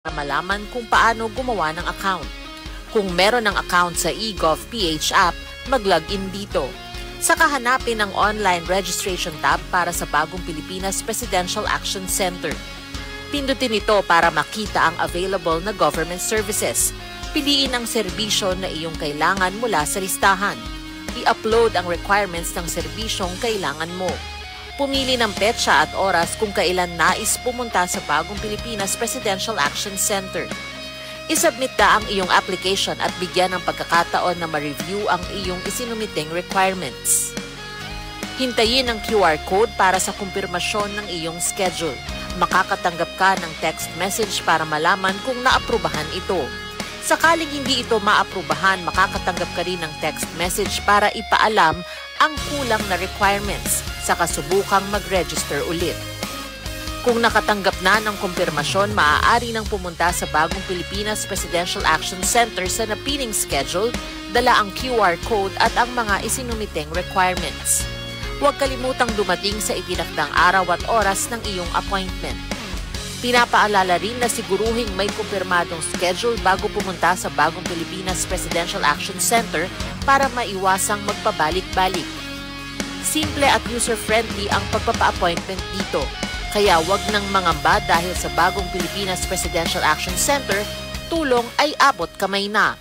para malaman kung paano gumawa ng account. Kung meron ng account sa eGov.ph app, mag-login dito. Saka hanapin ang online registration tab para sa Bagong Pilipinas Presidential Action Center. Pindutin ito para makita ang available na government services. Piliin ang serbisyo na iyong kailangan mula sa listahan. I-upload ang requirements ng serbisyong kailangan mo. Pumili ng petsa at oras kung kailan nais pumunta sa Bagong Pilipinas Presidential Action Center. I-submit na ang iyong application at bigyan ng pagkakataon na ma-review ang iyong isinumiting requirements. Hintayin ang QR code para sa kumpirmasyon ng iyong schedule. Makakatanggap ka ng text message para malaman kung naaprubahan ito. Sakaling hindi ito maaprubahan, makakatanggap ka rin ng text message para ipaalam ang kulang na requirements sa kasubukang mag-register ulit. Kung nakatanggap na ng kumpirmasyon, maaari nang pumunta sa Bagong Pilipinas Presidential Action Center sa napiling schedule, dala ang QR code at ang mga isinumiting requirements. Huwag kalimutang dumating sa itinakdang araw at oras ng iyong appointment. Pinapaalala rin na siguruhing may kumpirmadong schedule bago pumunta sa Bagong Pilipinas Presidential Action Center para maiwasang magpabalik-balik. Simple at user-friendly ang pagpapa-appointment dito, kaya wag nang mangamba dahil sa Bagong Pilipinas Presidential Action Center, tulong ay abot kamay na.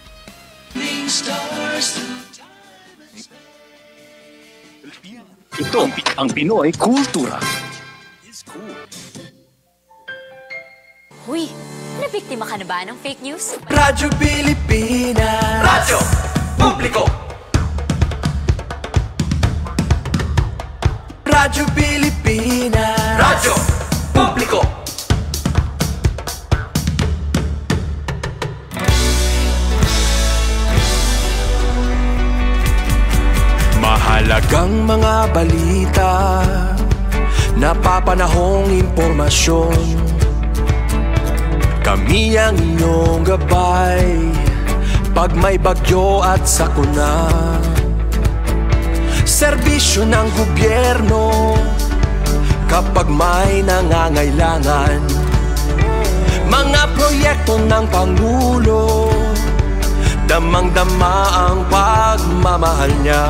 Ito ang Pinoy kultura. Huy, nabiktima ka na ba ng fake news? Radyo Pilipinas. Radyo Publiko. Radyo Pilipinas. Radyo Publiko. Mahalagang mga balita, napapanahong impormasyon. Kami ang inyong gabay pag may bagyo at sakuna. Serbisyo ng gobyerno kapag may nangangailangan. Mga proyekto ng Pangulo, damang-dama ang pagmamahal niya.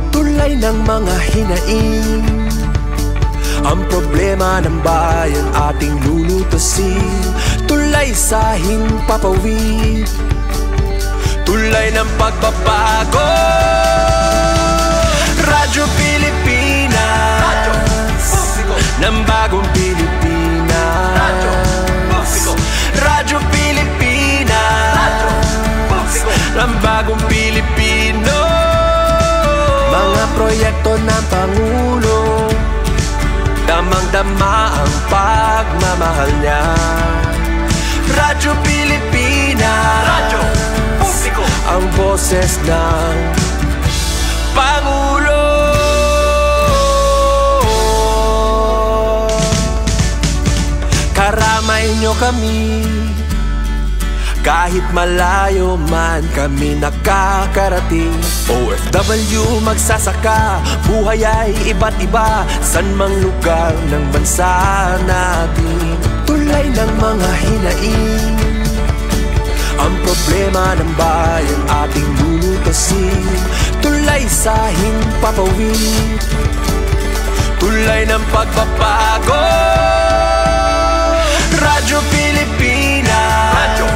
Tulay ng mga hinaing, ang problema ng bayan ating lulutasin. Tulay sa himpapawid, tulay ng pagbabago. Radyo Pilipinas, Radyo Publiko. ng Bagong Pilipinas. Radyo Publiko. Radyo Pilipinas, Radyo Publiko. ng Bagong Pilipino. Mga proyekto ng Pangulo, damang-dama ang pagmamahal niya. Radyo Pilipinas, Radyo Publiko. ang boses ng Pangulo. Karamay nyo kami, kahit malayo man kami nakakarating. OFW magsasaka, buhay ay iba't iba, san mang lugar ng bansa natin. Tulay ng mga hinaing, ang problema ng bayan ating lulutasin. Tulay sa himpapawid, tulay ng pagbabago. Radyo Pilipinas, Radyo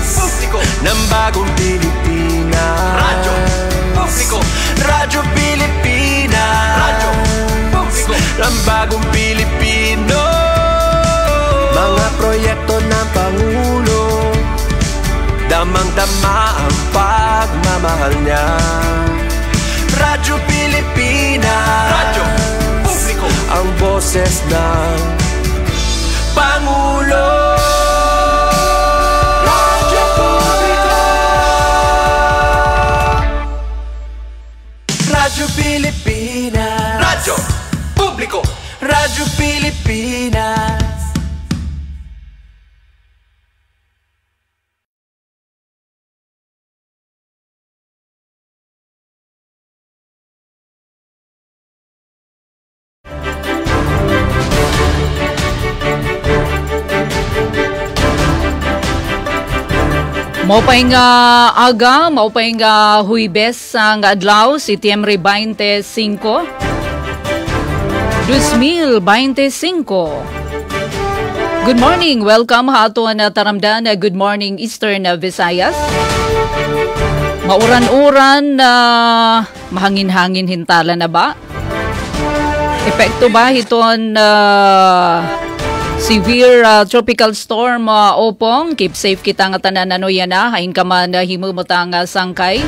Publiko. ng Bagong Pilipinas. Radyo Publiko. Radyo Pilipinas, Radyo Publiko. ng Bagong Pilipino. Mga proyekto ng Pangulo, damang-dama ang pagmamahal niya. Radyo Pilipinas, Radyo Publiko. ang boses ng Pangulo. Radyo Publiko. Radyo Pilipinas, Radyo Publiko. Radyo Pilipinas. Maupay nga aga, maupay nga Huwebes nga adlaw, Setyembre 25, 2025. Good morning, welcome ha ato na taramdan. Good morning Eastern Visayas. Mauran-uran na mahangin-hangin hintala na ba? Epekto ba hiton severe tropical storm opong? Keep safe kita nga tanan ano yan na. Hain ka man himumutang sangkay.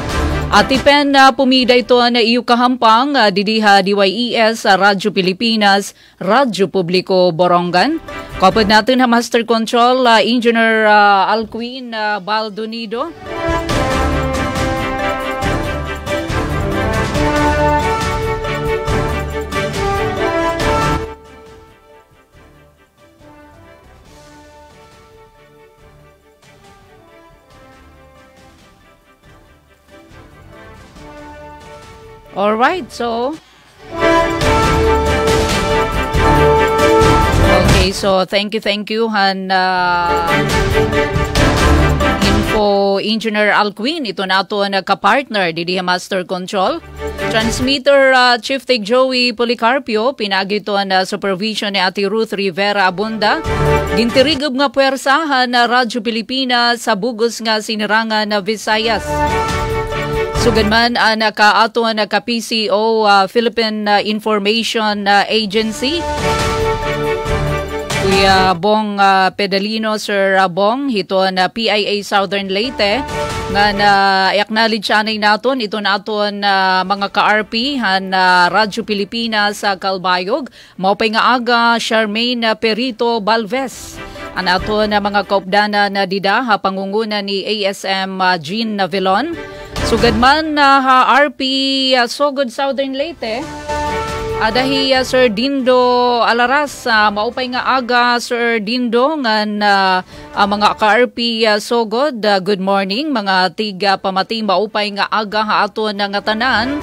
Atipen pumida ito na iyo kahampang didiha DYES Radyo Pilipinas, Radyo Publiko Borongan. Kapag natin ha Master Control Engineer Alcuin Baldonido. Alright, so okay, so thank you han Info Engineer Alcuin. Ito na ito nagka-partner di Master Control Transmitter Chief Tech Joey Policarpio. Pinagi ito na supervision ni Ate Ruth Rivera Abunda. Gintirigab nga puwersahan na Radyo Pilipinas sa bugos nga sinirangan na Visayas. Sugad man nakaato naka PCO Philippine Information Agency. Kuya Bong Pedalino, Sir Bong, hito na PIA Southern Leyte nga na-acknowledge anay naton ito naton mga ka-RP han Radyo Pilipinas sa Calbayog. Maupay nga aga Charmaine Perito Balves. Anato na mga kaupdana na dida ha pangunguna ni ASM Jean Navilon. Sugad man ha RP Sogod Southern Leyte. Adahi Sir Dindo Alaras, maupay nga aga Sir Dindo ngan mga ka-RP Sogod. Good morning mga tiga pamati, maupay nga aga ha ato nga tanan.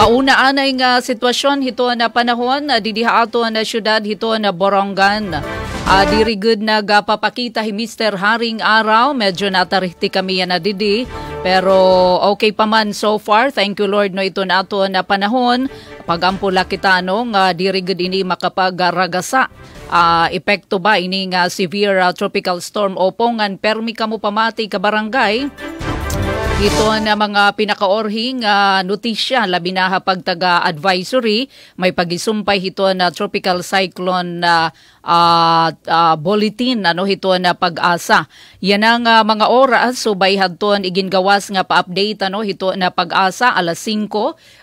Una anay nga sitwasyon hito na panahon didiha ato na syudad hito na Borongan. Diri good nagapapakita hi Mr. Haring Araw, medyo natarihti kami yan na didi. Pero okay pa man so far. Thank you Lord no ito na ato na panahon. Pagampula kita no nga diri gud ini makapagragasa. Epekto ba ini nga severe tropical storm opongan permi kamo pamati ka barangay. Ito na mga pinakaorhing notisya, labi na pagtaga advisory, may pagisumpay ito na tropical cyclone bulletin, ito na pag-asa. Yan ang mga oras, so by hadton igingawas nga pa-update, ito na pag-asa, alas 5,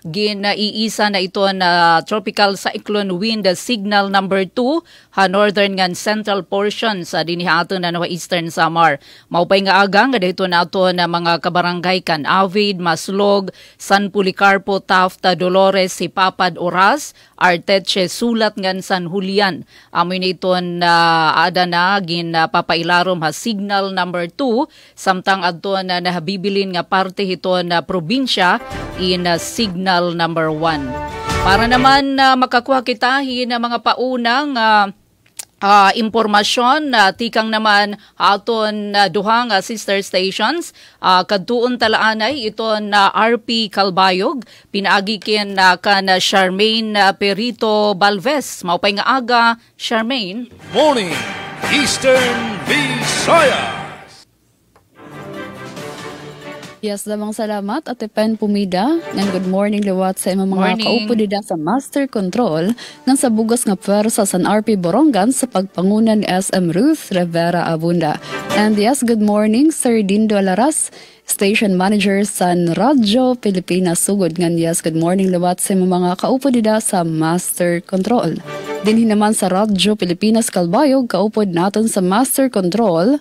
ginaiisa na ito na tropical cyclone wind signal number 2, northern and central portion sa dinihaton na Eastern Samar. Maupay nga agang, dito na ito na mga kabarangay kan Avid, Maslog, San Policarpo, Tafta, Dolores, Sipapad, Oras, Arteche, Sulat ngan San Julian. Amoy nito na ada na papailarom ha signal number 2 samtang adto na nahabibilin nga parte hito na probinsya in signal number 1. Para naman makakuha kita na mga paunang impormasyon tikang naman aton duhang sister stations kadtuon talaanay ito na RP Calbayog pinaagi kan Charmaine Perito Balves. Maupay nga aga Charmaine. Morning, Eastern Visayas. Yes, damang salamat at Pen Pumida. And good morning liwat sa imong mga kaupo dida sa Master Control ng sa bugos nga pwersa sa RP Borongan sa pagpangunan ni SM Ruth Rivera Abunda. And yes, good morning Sir Dindo Alaras, Station Manager sa Radyo Pilipinas Sugod. Ngan yes, good morning liwat sa imong mga kaupo dida sa Master Control. Dinhin naman sa Radyo Pilipinas Calbayog, kaupod naton sa Master Control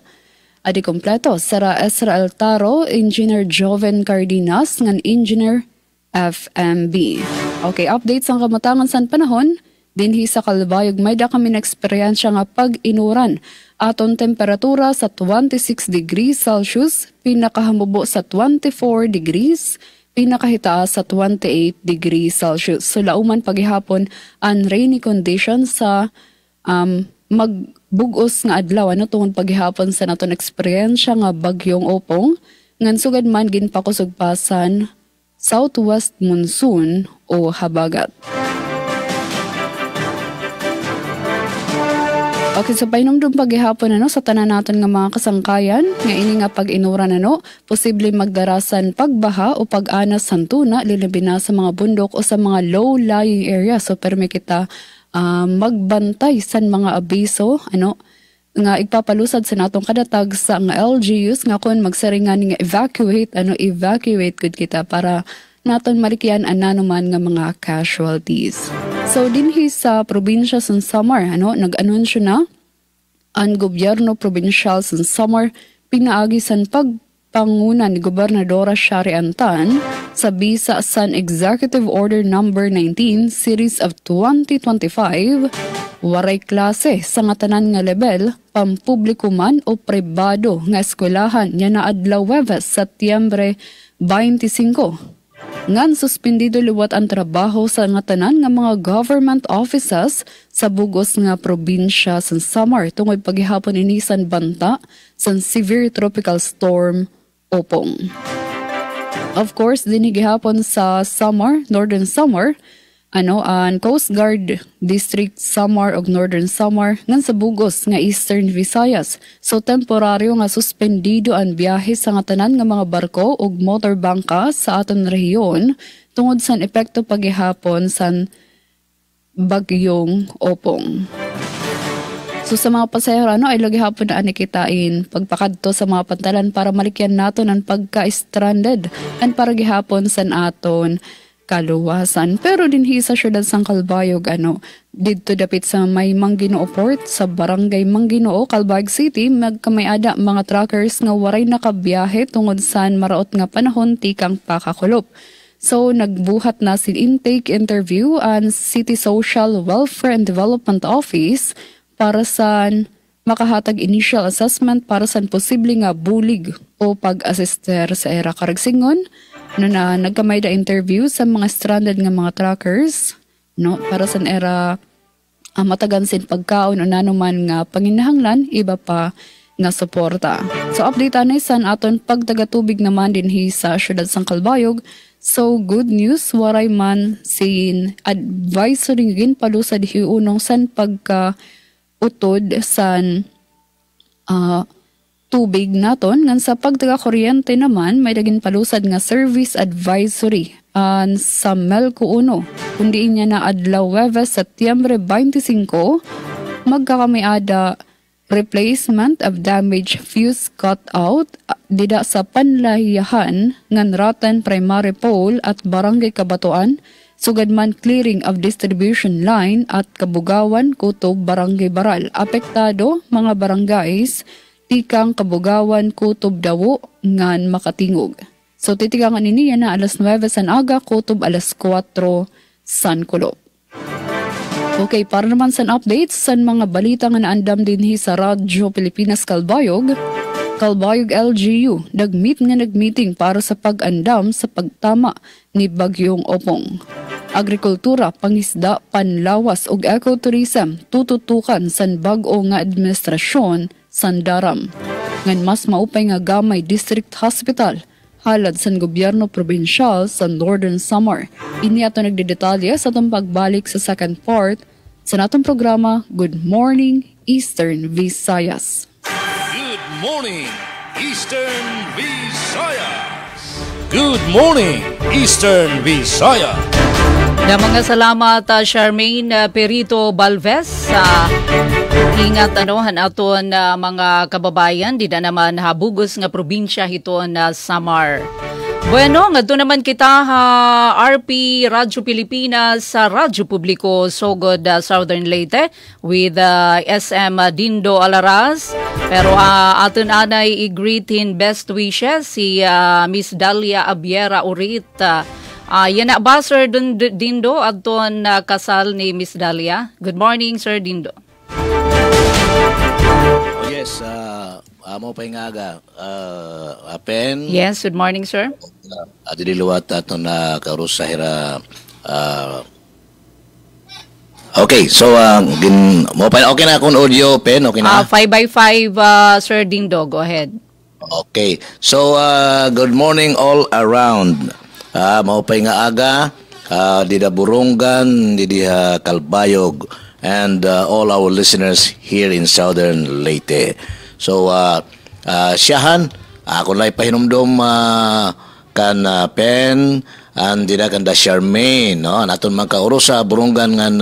adi kompleto Sara Ezra Altaro, Engineer Joven Cardenas, ngan Engineer FMB. Okay, updates ang kamatangan sa panahon. Dinhi sa Calbayog may da kami na eksperyensya nga pag-inuran. Aton temperatura sa 26 degrees Celsius, pinakahamubo sa 24 degrees, pinakahitaas sa 28 degrees Celsius. So lauman paghihapon ang rainy conditions sa magbugos nga adlaw ano tungod paghihapon sa naton eksperyensya nga bagyong Opong ngan sugad man ginpakusugpasan southwest monsoon o habagat. Okay, so painumdum paghihapon ano sa tanan naton nga mga kasangkayan nga ini nga pag-inuran ano posible magdarasan pagbaha o pag-anas sa tuna lilabi na sa mga bundok o sa mga low-lying area. So permi kita magbantay sa mga abiso ano nga igpapalusad sa natong kadatag sa nga LGUs nga kun magsaringan nga evacuate gud kita para naton marikian ananuman nga mga casualties. So dinhi sa probinsya sa Samar ano nag-anunsyo na ang gobyerno provincial sa Samar pinaagi san pagpangunan ni Gobernadora Shari Antan sa bisa san Executive Order Number 19 Series of 2025 waray klase sa nga tanan nga level pampubliko man o pribado nga eskwelahan nya na adlaw Huwebes, Setyembre 25. Ngan suspendido liwat ang trabaho sa nga tanan nga mga government offices sa bugos nga probinsya sa Samar tungod paghihapon inisan banta sa severe tropical storm Opong. Of course, dinigihapon sa Samar, Northern Samar, ang Coast Guard District Samar ug Northern Samar ngan sa bugos nga Eastern Visayas. So temporaryo nga suspendido ang biyahe sa nga tanan nga mga barko ug motorbangka sa aton rehiyon tungod sa epekto paghihapon sa bagyong Opong. So sa mga pasahero ay lagi hapon na anikitain pagpakadto sa mga pantalan para malikyan naton ang pagka-stranded and para gihapon sa aton kaluwasan. Pero dinhi sa syudad sang Calbayog didto dapit sa may Manginoo Port sa barangay Manginoo, Calbayog City, magkamayada mga truckers nga waray nakabiyahe tungod sa maraot nga panahon tikang pakakulop. So nagbuhat na sin intake interview ang City Social Welfare and Development Office para sa makahatag initial assessment para sa posible nga bulig o pag-assister sa era karagsingon na nagkamay da interview sa mga stranded nga mga truckers para sa era matagan sin pagkaon o nanuman nga panginahanglan iba pa nga suporta. So update na isan aton pagtagatubig naman dinhi sa syudad sang Calbayog. So good news waray man sin advisory gin palusad hiunong san pagka utod san tubig naton ngan sa pagtaga-kuryente naman may daging palusad nga service advisory sa Melco 1 kundi inya na adlaw Huwebes, Setyembre 25 magkakamiada replacement of damaged fuse cut out dida sa panlahiyahan ngan Rotten Primary Pole at Barangay Kabatuan sugad man clearing of distribution line at Kabugawan, Kutob, Barangay Baral. Apektado mga barangays tikang Kabugawan, Kutob, Dawo ngan makatingog. So titigangan ini na alas 9 san aga, Kutob alas 4 san Kulop. Okay, para naman sa updates san mga balita nga naandam dinhi sa Radyo Pilipinas Calbayog, Calbayog LGU nagmeeting para sa pag-andam sa pagtama ni bagyong Opong. Agrikultura, pangisda, panlawas ug ecotourism tututukan san bag-o nga administrasyon san Daram. Ngan mas maupay nga Gamay District Hospital halad san gobyerno probinsyal sa Northern Samar. Ini ato nagdedetalye sa atong pagbalik sa second part sa natong programa Good Morning Eastern Visayas. Good morning, Eastern Visayas. Good morning, Eastern Visayas. Na mga salamat Charmaine Perito Balves sa ingat aton mga kababayan di na naman habugos nga probinsya hiton na Samar. Bueno, ngadto naman kita RP Radyo Pilipinas sa Radyo Publiko Sogod Southern Leyte with SM Dindo Alaraz. Pero aton anay i-greetin best wishes si Miss Dalia Abiera Urit. Yan na ba Sir Dindo aton kasal ni Miss Dalia? Good morning Sir Dindo. Oh yes, mo pa nga aga. Apen. Yes, good morning sir. Dililuwat ato na karus sa hira Okay, so okay na akong audio, Pen, okay na? 5x5, Sir Dindo, go ahead. Okay, so good morning all around. Maupay nga aga, dida Burungan, dida Kalbayog, and all our listeners here in Southern Leyte. So, siyahan, ako lang pahinumdom kan Pen, and dida kanda Charmaine, no? Naton magkauro sa Burungan ngan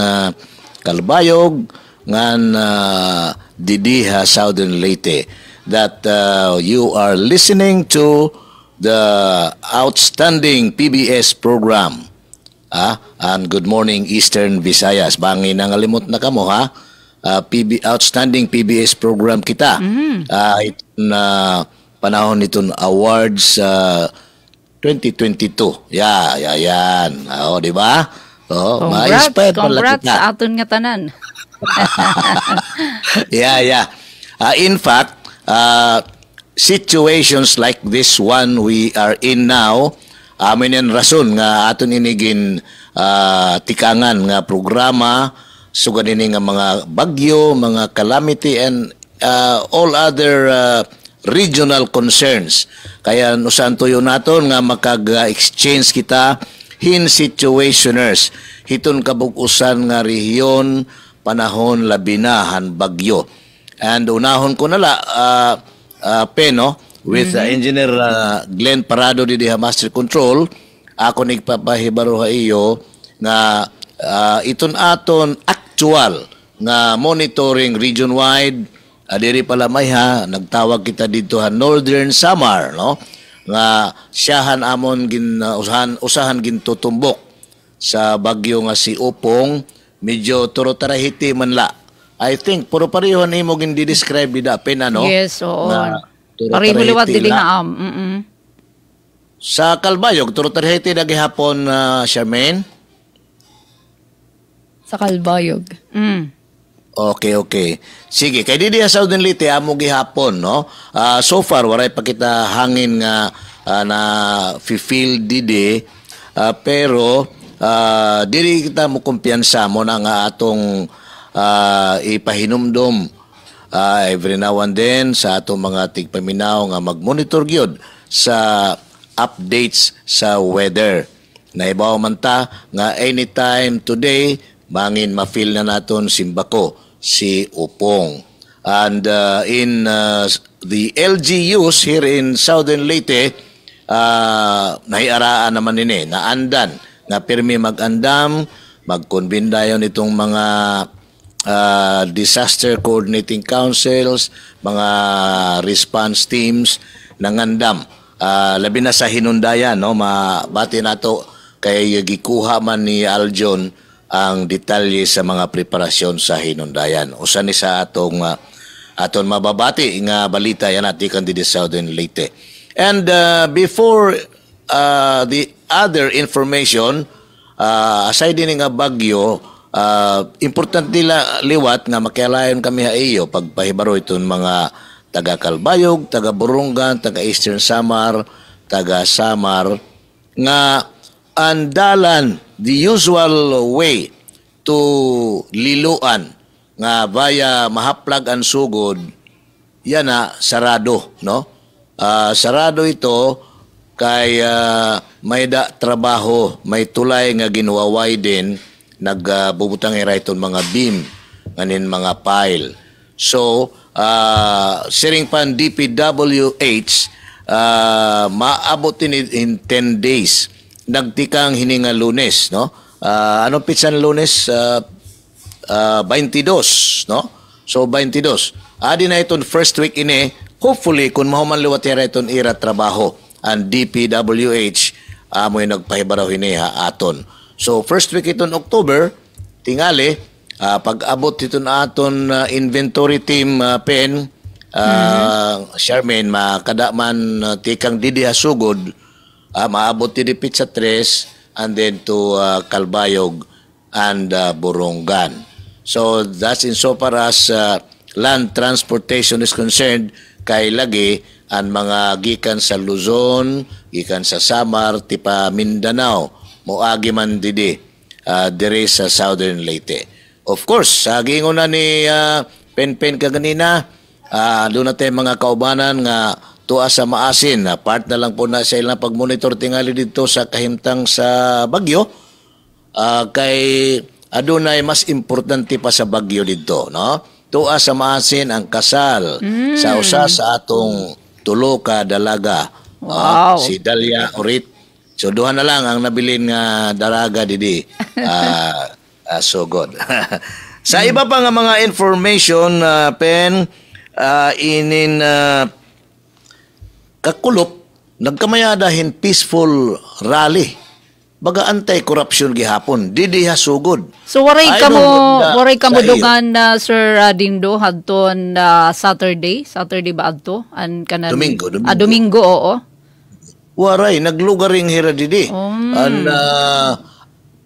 Kalbayog, ngan didiha Southern Leyte, that you are listening to the outstanding PBS program. And good morning Eastern Visayas. Bangin ang alimot na kamo ha. Outstanding PBS program kita. Itong panahon nitong awards 2022. Yan. Di ba? Congrats sa aton nga tanan. Yeah. In fact, situations like this one we are in now, amin yan rason nga aton inigin tikangan nga programa, sugan ini nga mga bagyo, mga calamity, and all other regional concerns. Kaya usan tuyo naton nga makag-exchange kita hin situationers hiton kabug-usan nga rehiyon panahon labinahan bagyo. And unahon ko nala Peno with Engineer Glenn Parado di Master Control, ako nagpapahibaro ha iyo nga iton aton actual nga monitoring region-wide. Diri pala may ha, nagtawag kita dito ha Northern Samar, no? Nga siyahan amon usahan gintutumbok sa bagyo nga si Upong, medyo turotarahiti man la. I think puro pareho nimo gindi-describe dida Pen, ano? Yes, oo. Pareho liwat dili nga Sa Kalbayog turotarahiti na gihapon, Charmaine? Sa Kalbayog. Okay. Sige, kay di sa Southern Leyte amo gihapon, no? So far waray pa kita hangin nga na feel didi, pero diri kita mo kumpiyansa mo na nga atong ipahinumdom every now and then sa atong mga tigpaminaw nga magmonitor gyud sa updates sa weather. Naibaw man ta nga anytime today bangin ma-feel na naton simbako si Upong. And in the LGUs here in Southern Leyte, nahiaraan naman nini, naandan, na pirmi mag-andam, mag-convene dayon itong mga disaster coordinating councils, mga response teams, nangandam. Labi na sa hinundayan, no? Mabati nato kay gikuha man ni Aljon ang detalye sa mga preparasyon sa hinundayan. Usa ni sa aton mababati nga balita yan at ikan di Southern Leyte. And before the other information, aside din nga bagyo, important nila liwat nga makialayon kami ha iyo pagpahibaro iton mga taga Kalbayog, taga Burungan, taga Eastern Samar, taga Samar nga andalan the usual way to Liloan nga via Mahaplag ang sugod yan na sarado, no? Sarado ito kay may trabaho, may tulay nga ginuwaway din, nagbubutang irayton mga beam nganin mga pile. So siring pan DPWH maabot in 10 days. Nagtikang hininga Lunes, no? Anong pitsan Lunes? 22, no? So 22. Adi na iton first week ini, hopefully kung mahuman liwat iton ira trabaho ang DPWH amoy nagpahibaraw hini ha aton. So first week iton October, tingali pag-abot iton aton inventory team Pen, Charmaine, makada man tikang didi hasugod, maabot di Pizza 3 and then to Kalbayog and Burungan. So that's insofar as land transportation is concerned, kay lagi ang mga gikan sa Luzon, gikan sa Samar, tipa Mindanao, moagi man didi dire sa Southern Leyte. of course, sa giingon na ni Pen kaganina, doon natin mga kaubanan nga tuwa sa maasin. Part na lang po na sa ilang pag-monitor tingali dito sa kahimtang sa Bagyo. Kay adunay mas importante pa sa Bagyo dito, no? Tuwa sa maasin ang kasal sa usa sa atong tulo ka dalaga. Wow. Si Dalia Orit. So duha na lang ang nabilin nga dalaga didi. So good. Sa iba pa nga mga information, Pen, kakulop, nagkamayadahin peaceful rally. Baga anti-corruption gihapon. Didi hasugod. So waray kamo dugan na Sir Dindo hadton Saturday ba adto? Domingo. Domingo, oo. Waray, naglugaring hira didi.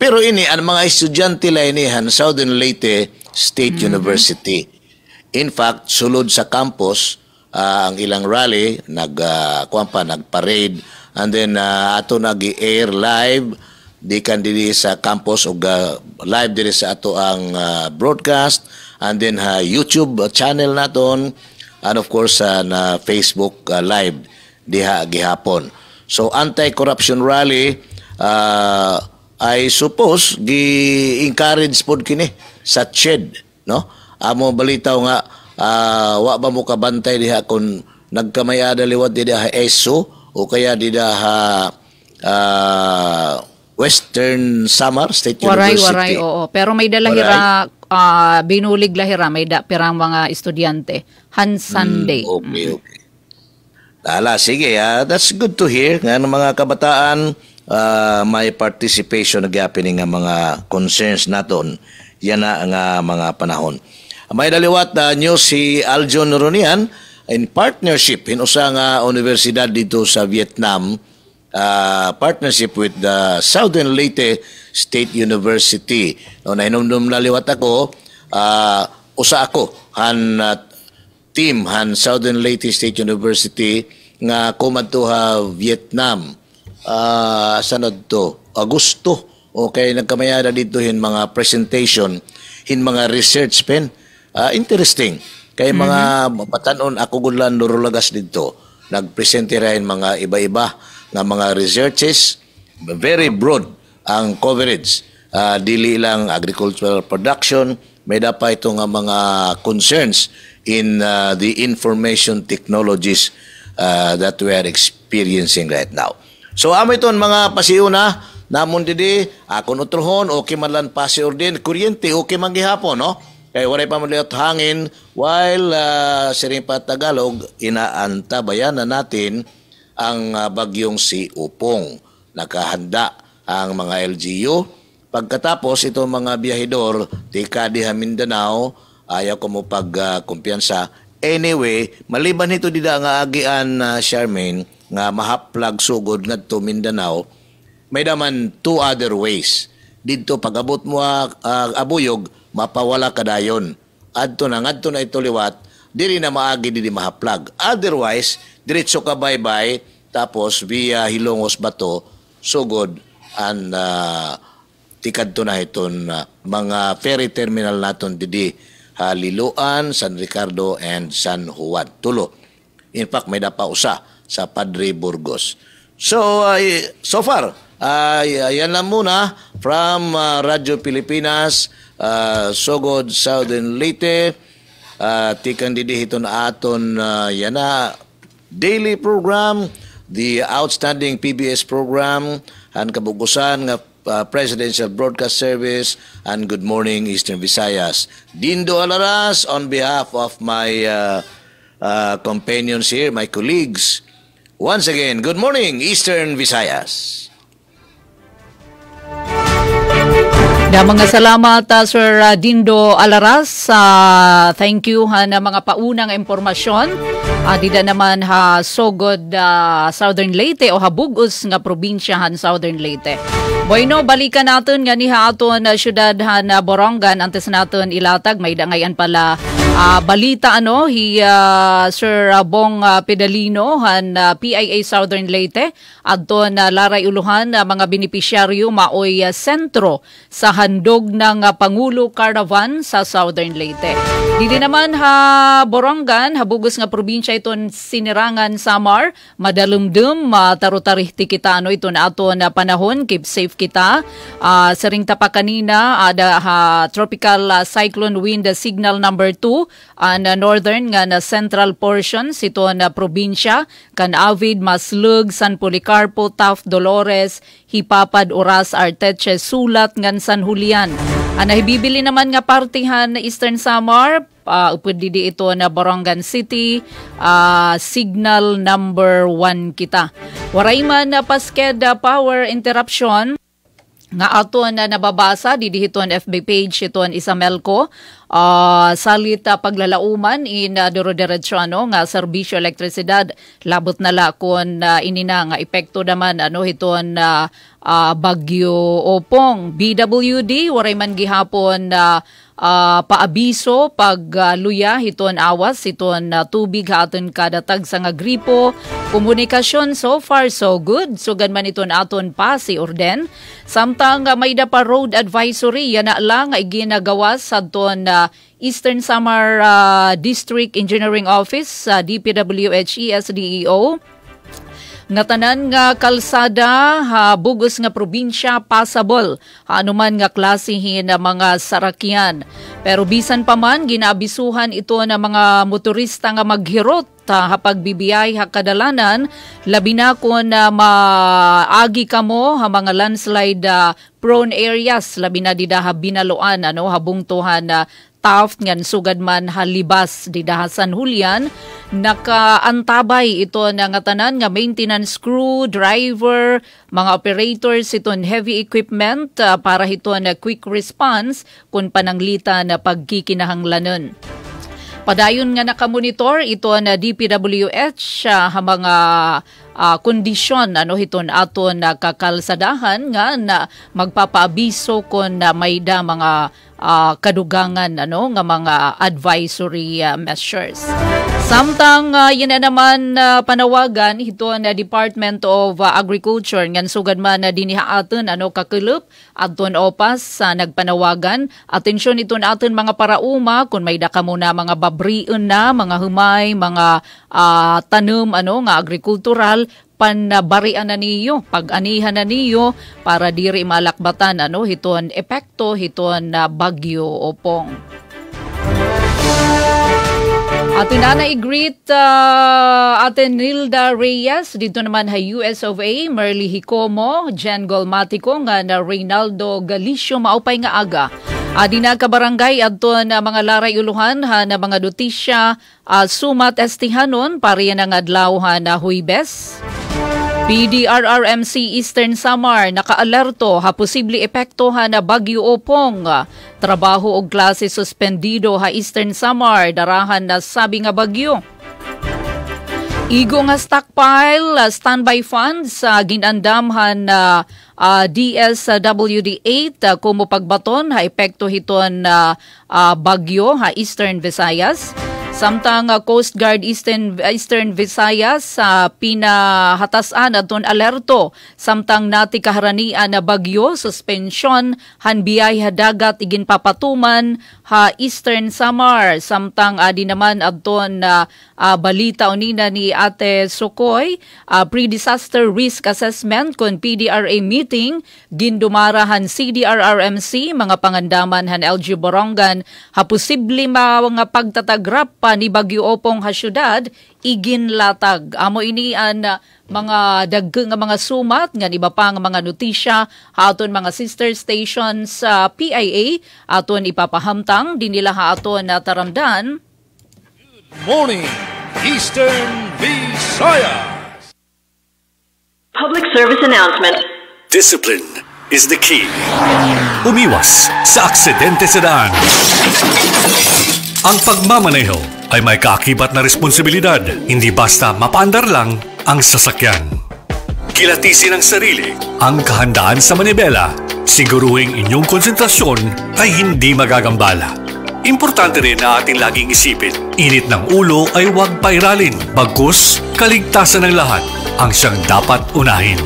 Pero ini, ang mga estudyante lainihan, Southern Leyte State University. In fact, sulod sa campus, ang ilang rally, nagparade, and then ato nag-air live, di kan diri sa campus, o live diri sa ato ang broadcast, and then YouTube channel naton, and of course, na Facebook live, diha gihapon. So, anti-corruption rally, I suppose gi-encourage pod kini sa CHED, no? Amo balitaw nga wa ba mo kabantay diha kung nagkamayada liwat diha ESO o kaya diha Western Samar State University. Waray, oo. Pero may dalahira binulig lahira may pirang mga estudyante. Sunday. Okay. Sige, that's good to hear nga ng mga kabataan. May participation nag-happening nga mga concerns naton yan na nga mga panahon. May daliwat news si Aljon Ronian in partnership inusa nga universidad dito sa Vietnam, partnership with the Southern Leyte State University. No, nahinumdum na liwat ako, usa ako team Southern Leyte State University nga kumadto Vietnam. Sanad to Agosto, okay, nagkamayada dito mga presentation mga research, Pen, interesting kay mga patanon ako gudlan Lurulagas dito nagpresentirahin mga iba-iba nga mga researches, very broad ang coverage, dili lang agricultural production, may dapat ito nga mga concerns in the information technologies that we are experiencing right now. So amo iton mga pasiuna namon didi akon utrohon okay man lan pasior din kuryente okay man gihapon, no? Kay walay pa man hangin while siring pa Tagalog inaantabayan na natin ang bagyong si Upong. Nakahanda ang mga LGU. Pagkatapos itong mga biyahidor tika diha Mindanao ayaw ko mo pagkumpiyansa. Anyway, maliban nito dida nga agian Charmaine nga mahaplag sugod ngadto Mindanao, may daman two other ways. Dito pag-abot mo abuyog, mapawala ka dayon. Adto na ito liwat, diri na maagi diri mahaplag. Otherwise, diretso ka bye-bye, tapos via Hilongos Bato, sugod, and tikadto na iton mga ferry terminal naton didi, Liloan, San Ricardo, and San Juan. Tulo. In fact, may dapausa sa Padre Burgos. So, so far, yan lang muna from Radyo Pilipinas, Sogod, Southern Leyte, tikan didihiton aton yan na daily program, the outstanding PBS program, and kabugusan nga Presidential Broadcast Service, and Good Morning Eastern Visayas. Dindo Alaras on behalf of my companions here, my colleagues. Once again, good morning, Eastern Visayas. Mga salamat, Sir Dindo Alaras. Thank you na mga paunang impormasyon. Dida naman Sogod, Southern Leyte o habugos nga probinsya Southern Leyte. Bueno, balikan natin nga ni aton syudad Borongan antes natin ilatag may dangayan pala Balita Sir Bong Pedalino han PIA Southern Leyte adton laray uluhan mga benepisyaryo maoy sentro sa handog ng Pangulo Caravan sa Southern Leyte. Dili naman Borongan habugos nga probinsya iton Sinirangan Samar madalumdum tarutarihti kita iton aton panahon keep safe kita. Saring tapa kanina tropical cyclone wind signal number 2 ang northern nga na central portions ito na probinsya kan Avid, Maslug, San Policarpo, Taft, Dolores, Hipapad, Oras, Arteche, Sulat ngan San Julian. Nahibibili naman nga partihan na Eastern Samar upod ito na Borongan City, signal number 1 kita. Waray man na pasked power interruption nga aton na nababasa didihiton FB page iton Isamelco salit paglalauman in duro-diretso nga serbisyo elektrisidad labot nala kon inina nga epekto naman hiton Bagyo Opong. BWD waray man gihapon paabiso pagluya hiton awas hiton tubig haton kadatag sa nga gripo. Komunikasyon so far so good sugan man iton aton pa si orden. Samtang may pa road advisory yan na lang ay ginagawas sa aton Eastern Samar District Engineering Office DPWH SDEO. Nga tanan nga kalsada bugos nga probinsya passable anuman nga klasihin na mga sarakyan. Pero bisan pa man ginabisuhan ito na mga motorista nga maghirot hapag bibiyay kadalanan labi na kon maagi kamo mga landslide prone areas labi na didaha binaluan habungtuhan Taft ngan sugad man halibas didaha San Julian nakaantabay ito na nga tanan nga maintenance crew, driver, mga operators iton heavy equipment para ito na quick response kung pananglita na pagkikinahanglanon. Padayon nga nakamonitor ito na DPWH mga kondisyon hiton aton kakalsadahan nga na magpapaabiso kon may da mga kadugangan nga mga advisory measures. Samtang yun na naman panawagan ito na Department of Agriculture ngan sugad man na dinihaatan kakelup aton opas nagpanawagan atensyon ito na aton mga parauma kung may daka muna mga babriun na mga humay mga tanom nga agrikultural panabarian na niyo, pag-anihan na niyo para diri malakbatan hiton epekto hiton Bagyo Opong. Atin na i-greet atin Nilda Reyes, dito naman US of A, Merly Hicomo, Jen Golmatico, nga na Reynaldo Galicio, maupay nga aga. Di na kabarangay adto na mga laray uluhan na mga notisya sumat estihanon pariyan ang adlaw na Huwebes. PDRRMC Eastern Samar nakaalerto posible epekto na Bagyo Opong. Trabaho og klase suspendido Eastern Samar darahan na sabi nga bagyo. Igo nga stockpile standby funds ginandamhan DSWD-8 kumo pagbaton epekto hiton bagyo Eastern Visayas. Samtang Coast Guard Eastern Visayas pinahatasan aton alerto samtang nati kaharanian na bagyo suspension hanbiyay dagat igin papatuman Eastern Samar samtang di naman adton balita unina ni Ate Sukoy pre-disaster risk assessment kon PDRA meeting gindumarahan CDRRMC mga pangandaman LG Borongan posible mga pagtatagrap ni Bagyo Opong syudad iginlatag. Amo ini mga daggang nga mga sumat nga iba pa nga mga notisya aton mga sister stations sa PIA aton ipapahamtang din nila aton taramdan. Good morning, Eastern Visayas. Public service announcement. Discipline is the key. Umiwas sa aksidente sa daan. Ang pagmamaneho ay may kaakibat na responsibilidad, hindi basta mapaandar lang ang sasakyan. Kilatisin ang sarili, ang kahandaan sa manibela, siguruhing inyong konsentrasyon ay hindi magagambala. Importante rin na ating laging isipin, init ng ulo ay huwag pairalin, bagkus kaligtasan ng lahat ang siyang dapat unahin.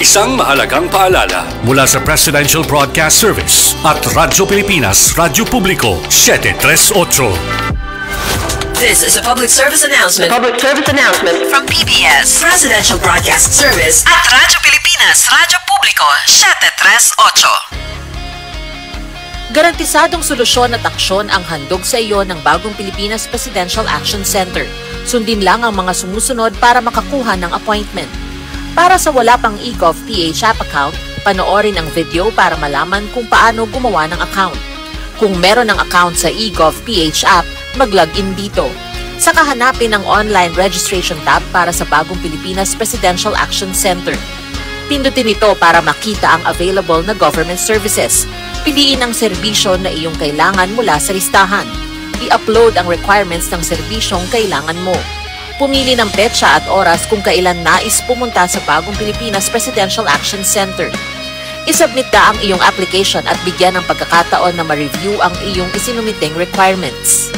Isang mahalagang paalala mula sa Presidential Broadcast Service at Radyo Pilipinas, Radyo Publiko 738. This is a public service announcement. Public service announcement From PBS, Presidential Broadcast Service at Radyo Pilipinas, Radyo Publiko 738. Garantisadong solusyon at aksyon ang handog sa iyo ng bagong Pilipinas Presidential Action Center. Sundin lang ang mga sumusunod para makakuha ng appointment. Para sa wala pang eGov.ph app account, panoorin ang video para malaman kung paano gumawa ng account. Kung meron ng account sa eGov.ph app, mag-login dito. Saka hanapin ang online registration tab para sa bagong Pilipinas Presidential Action Center. Pindutin ito para makita ang available na government services. Piliin ang serbisyo na iyong kailangan mula sa listahan. I-upload ang requirements ng serbisyong kailangan mo. Pumili ng petsa at oras kung kailan nais pumunta sa bagong Pilipinas Presidential Action Center. I-submit ka ang iyong application at bigyan ng pagkakataon na ma-review ang iyong isinumiting requirements.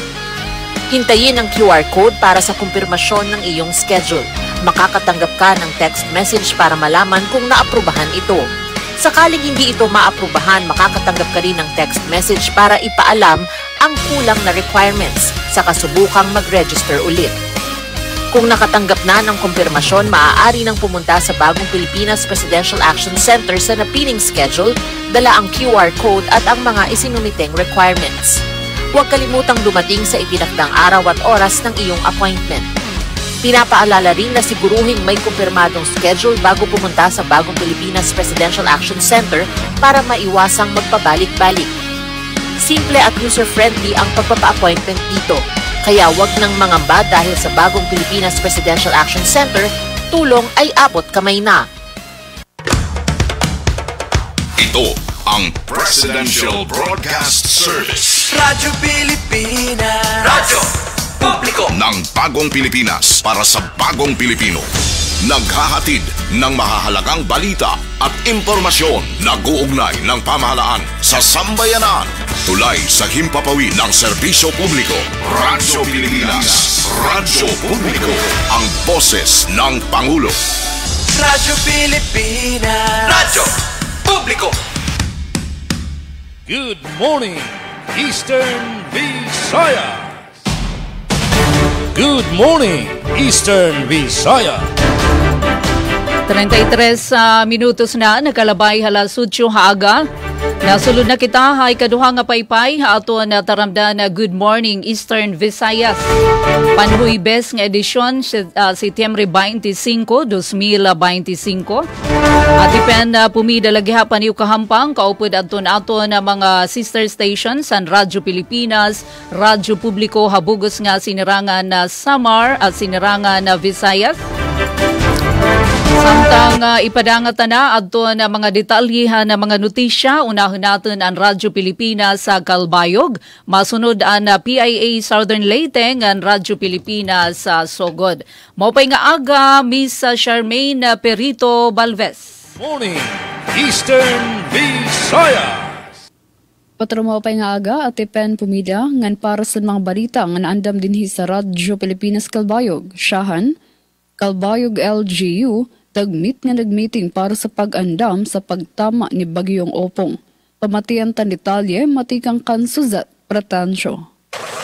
Hintayin ang QR code para sa kumpirmasyon ng iyong schedule. Makakatanggap ka ng text message para malaman kung naaprubahan ito. Sakaling hindi ito maaprubahan, makakatanggap ka rin ng text message para ipaalam ang kulang na requirements sa kasubukang mag-register ulit. Kung nakatanggap na ng kumpirmasyon, maaari nang pumunta sa bagong Pilipinas Presidential Action Center sa napiling schedule, dala ang QR code at ang mga isinumiteng requirements. Huwag kalimutang dumating sa itinakdang araw at oras ng iyong appointment. Pinapaalala rin na siguruhing may kumpirmadong schedule bago pumunta sa bagong Pilipinas Presidential Action Center para maiwasang magpabalik-balik. Simple at user-friendly ang pagpapa-appointment dito, kaya wag nang mangamba dahil sa bagong Pilipinas Presidential Action Center, tulong ay abot kamay na. Ito ang Presidential Broadcast Service. Radyo Pilipinas. Radyo Publiko ng bagong Pilipinas para sa bagong Pilipino. Naghahatid ng mahahalagang balita at impormasyon na guugnay ng pamahalaan sa sambayanan. Tulay sa himpapawid ng serbisyo publiko. Radyo Pilipinas. Radyo Publiko. Ang boses ng Pangulo. Radyo Pilipinas. Radyo Publiko. Good morning, Eastern Visayas. Good morning, Eastern Visayas. 33 minutos na nakalabay halas 8 haaga. Nasulod na kita, hay kaduha nga paypay, ato na taramda na Good Morning Eastern Visayas. Panhuibes nga edisyon, Setyembre 25, 2025. At ipen pumida laghihapan yung kahampang, kaupod aton na mga sister stations sa Radyo Pilipinas, Radyo Publiko, habugos nga sinirangan na Samar at sinirangan na Visayas. Samtang ipadangat na adto na mga detalyihan na mga notisya, unahon natin ang Radyo Pilipinas sa Calbayog, masunod ang PIA Southern Leyte ang Radyo Pilipinas sa Sogod. Maupay nga aga, Miss Charmaine Perito Balves. Morning, Eastern Visayas. Patramo pa nga aga at ipen pumida ngan para sa mga balita nga naandam dinhi sa Radyo Pilipinas Calbayog, Shahan, Calbayog LGU, tagmit nga nagmeeting para sa pag-andam sa pagtama ni Bagyong Opong. Pamatian tan detalye, matikang kansuzat, Pratansyo.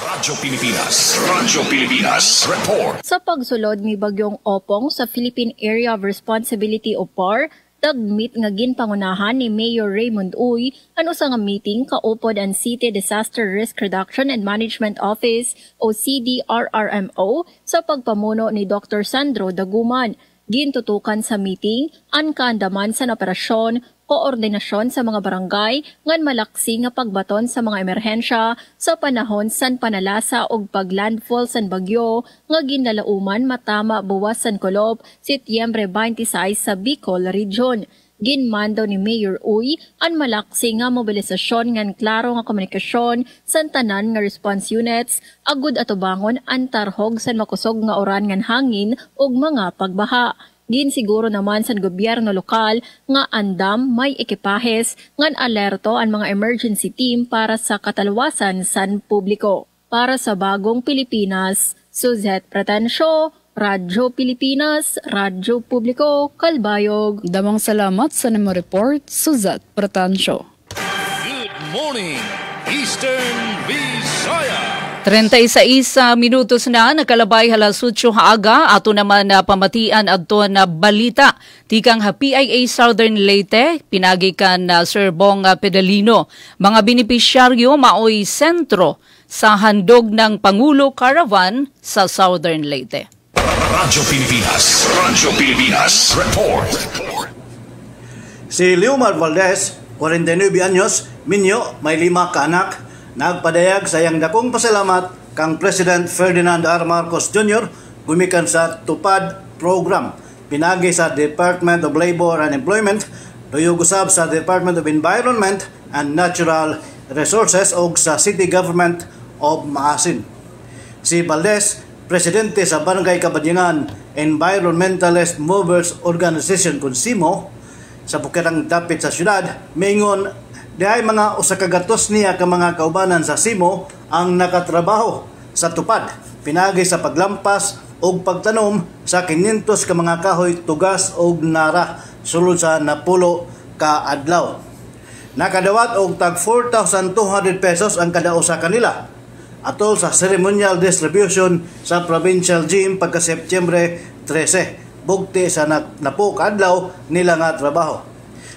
Radyo Pilipinas. Radyo Pilipinas. Report. Sa pagsulod ni Bagyong Opong sa Philippine Area of Responsibility o PAR, tagmeet nga ginpangunahan ni Mayor Raymond Uy ano sa nga meeting kaupod ang City Disaster Risk Reduction and Management Office o CDRRMO sa pagpamuno ni Dr. Sandro Daguman. Gintutukan sa meeting ang kaandaman sa operasyon, koordinasyon sa mga barangay ngan malaksi nga pagbaton sa mga emerhensya sa panahon san panalasa og paglandfall san bagyo nga ginlalauman matama buwas san Kulob Setyembre 26 sa Bicol Region. Ginmando ni Mayor Uy ang malaksi nga mobilisasyon ngan klaro nga komunikasyon san tanan nga response units agud atubangon ang tarhog san makusog nga oran ngan hangin ug mga pagbaha. Ginsiguro naman sa gobyerno lokal nga andam may ekipahes ngan alerto ang mga emergency team para sa katalawasan san publiko. Para sa Bagong Pilipinas, Suzette Pratencio, Radyo Pilipinas, Radyo Publiko, Kalbayog. Damang salamat sa nimo report, Suzette Pratencio. Good morning, Eastern Visayas. 36 minutos na nakalabay halas 8 haaga ato naman na pamatian adto na balita tikang PIA Southern Leyte pinagikan Sir Bong Pedalino. Mga benepisyaryo maoy sentro sa handog ng Pangulo Caravan sa Southern Leyte. Radyo Pilipinas report. Si Leomar Valdez, 49 anyos, minyo, may 5 ka anak. Nagpadayag sa iyang dakong pasalamat kang President Ferdinand R. Marcos Jr. gumikan sa Tupad Program. Pinagi sa Department of Labor and Employment, tuyog usab sa Department of Environment and Natural Resources o sa City Government of Maasin. Si Valdez, presidente sa Barangay Kabadyangan Environmentalist Movers Organization (CIMO) sa Bukirang dapit sa syudad, mingon dihay mga usa ka gatos niya ka mga kaubanan sa CIMO ang nakatrabaho sa tupad pinagi sa paglampas og pagtanom sa 500 ka mga kahoy tugas og nara sulod sa napulo ka adlaw. Nakadawat og tag 4,200 pesos ang kada usa kanila atol sa ceremonial distribution sa provincial gym pagka Septyembre 13 bugti sa napo ka adlaw nila nga trabaho.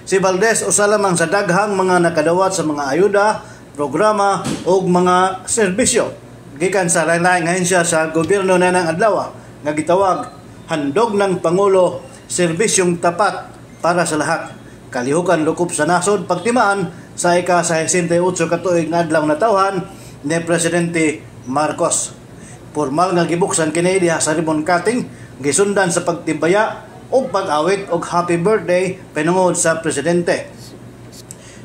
Si Valdez usa lamang sa daghang mga nakadawat sa mga ayuda, programa o mga serbisyo gikan sa lain-laing ahensya sa gobyerno na ng adlaw nga gitawag Handog ng Pangulo, Serbisyong Tapat para sa Lahat. Kalihukan lukup sa nasod pagtimaan sa ika-68 katuig nga adlaw na tawhan ni Presidente Marcos. Formal nga gibuksan kini diha sa ribbon cutting gisundan sa pagtibaya o pag-awit og happy birthday pinungod sa presidente.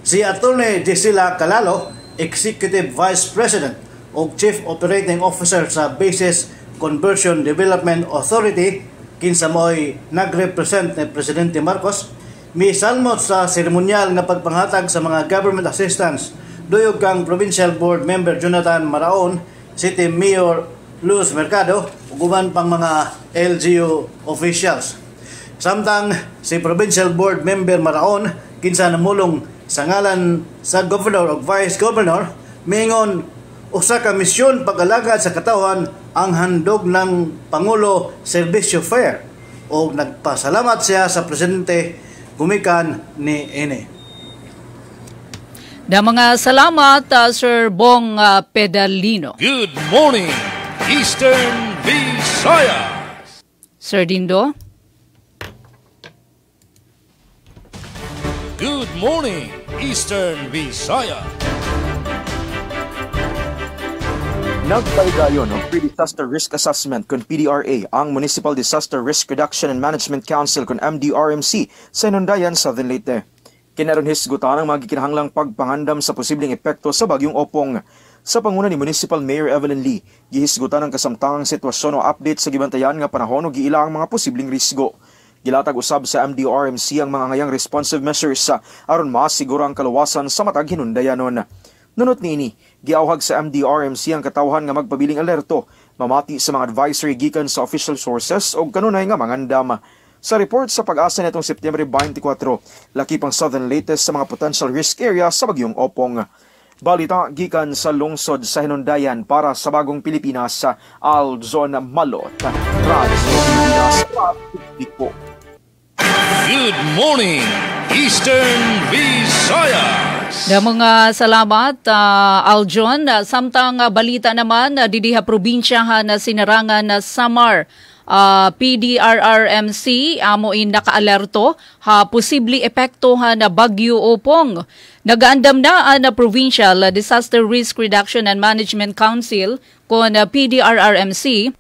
Si Atty. Gisela Calalo, Executive Vice President o Chief Operating Officer sa Basis Conversion Development Authority, kinsa mo'y nagrepresent ni Presidente Marcos, misalmot sa seremonyal nga pagpanghatag sa mga government assistance duyog kang Provincial Board Member Jonathan Maraon, City Mayor Luz Mercado ug uban pang mga LGU officials. Samtang si Provincial Board Member Maraon kinsa namulong sa ngalan sa Governor o Vice Governor mingon usa ka misyon pag-alagad sa katawhan ang handog ng Pangulo Serbisyo Fair o nagpasalamat siya sa Presidente gumikan ni Ine. Da mga salamat Sir Bong Pedalino. Good morning, Eastern Visayas. Sir Dindo. Good morning, Eastern Visayas. Nagpaigayon ng Pre-Disaster Risk Assessment kung PDRA ang Municipal Disaster Risk Reduction and Management Council kung MDRMC sa Inundayan, Southern Leyte. Kinaron hisgutan ang mga gikinahanglang pagpangandam sa posibleng epekto sa bagyong Opong. Sa panguna ni Municipal Mayor Evelyn Lee, gihisgutan ang kasamtangang sitwasyon o update sa gibantayan nga panahon o giila ang mga posibleng risgo. Gilatag usab sa MDRMC ang mga ngayang responsive measures aron masiguro ang kaluwasan sa matag hinundayanon. Nunot niini, giawhag sa MDRMC ang katawhan nga magpabiling alerto, mamati sa mga advisory gikan sa official sources o kanunay nga mangandam. Sa report sa pag-asa nitong Septyembre 24, laki pang Southern Leyte sa mga potential risk area sa bagyong Opong. Balita gikan sa lungsod sa Hinundayan para sa Bagong Pilipinas sa Alzon Malot. Radyo Pilipinas, Publiko. Good morning, Eastern Visayas. Da mga salamat, Aljon. Samtang balita naman, didiha probinsyahan na sinarangan na Samar. PDRRMC amoin nakaalerto posible epekto na bagyo Opong. Nagaandam na na Provincial Disaster Risk Reduction and Management Council kon PDRRMC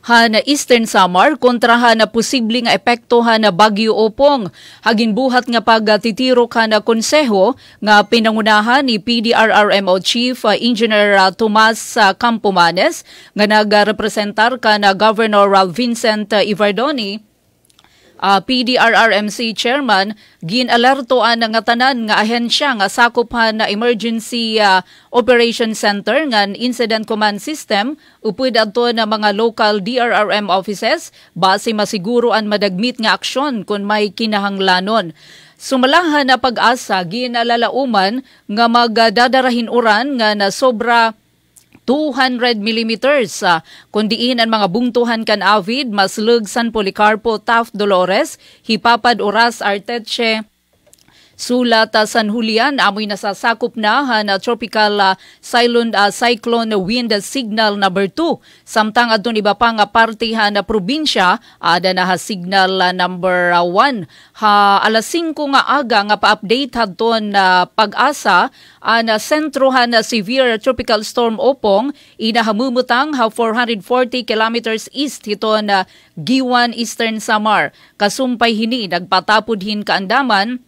na Eastern Samar kontra na posible nga epekto na bagyo Opong. Hagin buhat nga pagtitiro na konseho nga pinangunahan ni PDRRMO Chief Engineer Tomas Campomanes nga nagrepresentar na Governor Vincent Ivardoni PDRRMC chairman ginalertoan nga tanan nga ahensya nga sakupan na emergency operation center nga incident command system upod adto na mga local DRRM offices base masiguroan madagmit nga aksyon kung may kinahanglanon. Sumalahan na pag-asa ginalalauman nga magdadarahin uran nga na sobra 200 millimeters. Kundiin ang mga bungtuhan kan Avid, Maslug, San Policarpo, Taft, Dolores, Hipapad, Oras, Arteche, Sulat, San Julian, amoy nasasakop na tropical cyclone wind signal number 2. Samtang adun iba pa nga parte na probinsya, ada na signal number 1. Alas 5 nga aga nga pa-update hadton pag-asa, na sentrohan na severe tropical storm Opong, inahamumutang 440 kilometers east hito na Giwan, Eastern Samar. Kasumpay hini, nagpatapod hin kaandaman,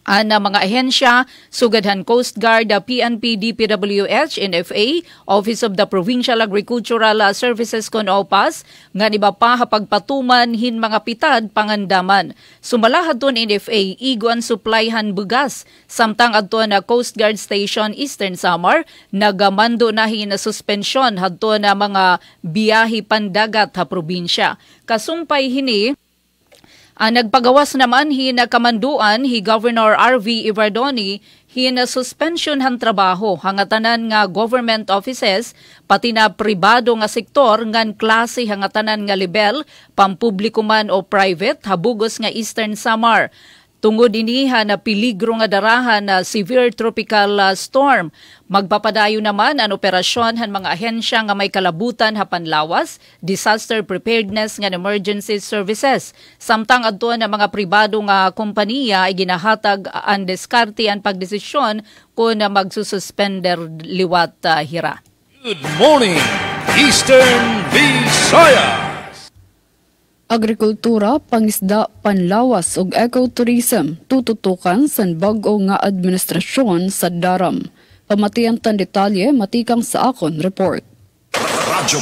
na mga ahensya, Sugadhan Coast Guard, PNP, DPWH, NFA, Office of the Provincial Agricultural Services kon OPAS, nga iba pa hapagpatuman hin mga pitad pangandaman. Sumala hadton NFA, iguan supplyhan bugas, samtang adton na Coast Guard Station Eastern Samar, nagamando na hin na suspensyon hadton na mga biyahe pandagat ha probinsya. Kasumpay hini, nagpagawas naman hina kamanduan hi Governor R.V. Ivardoni hina suspension han trabaho hangatanan nga government offices pati na pribado nga sektor ngan klase hangatanan nga level pampubliko man o private habugos nga Eastern Samar. Tungod iniha na peligro nga darahan na severe tropical storm. Magpapadayo naman ang operasyon han mga ahensya nga may kalabutan hapanlawas, disaster preparedness nga emergency services. Samtang adto na mga pribado nga kompanya ay ginahatag ang diskarte ang pagdesisyon kung magsususpender liwat hira. Good morning, Eastern Visayas! Agrikultura, pangisda, panlawas ug ecotourism tututukan sa bag-o nga administrasyon sa Daram. Pamatian tan detalye matikang sa akon report. Radyo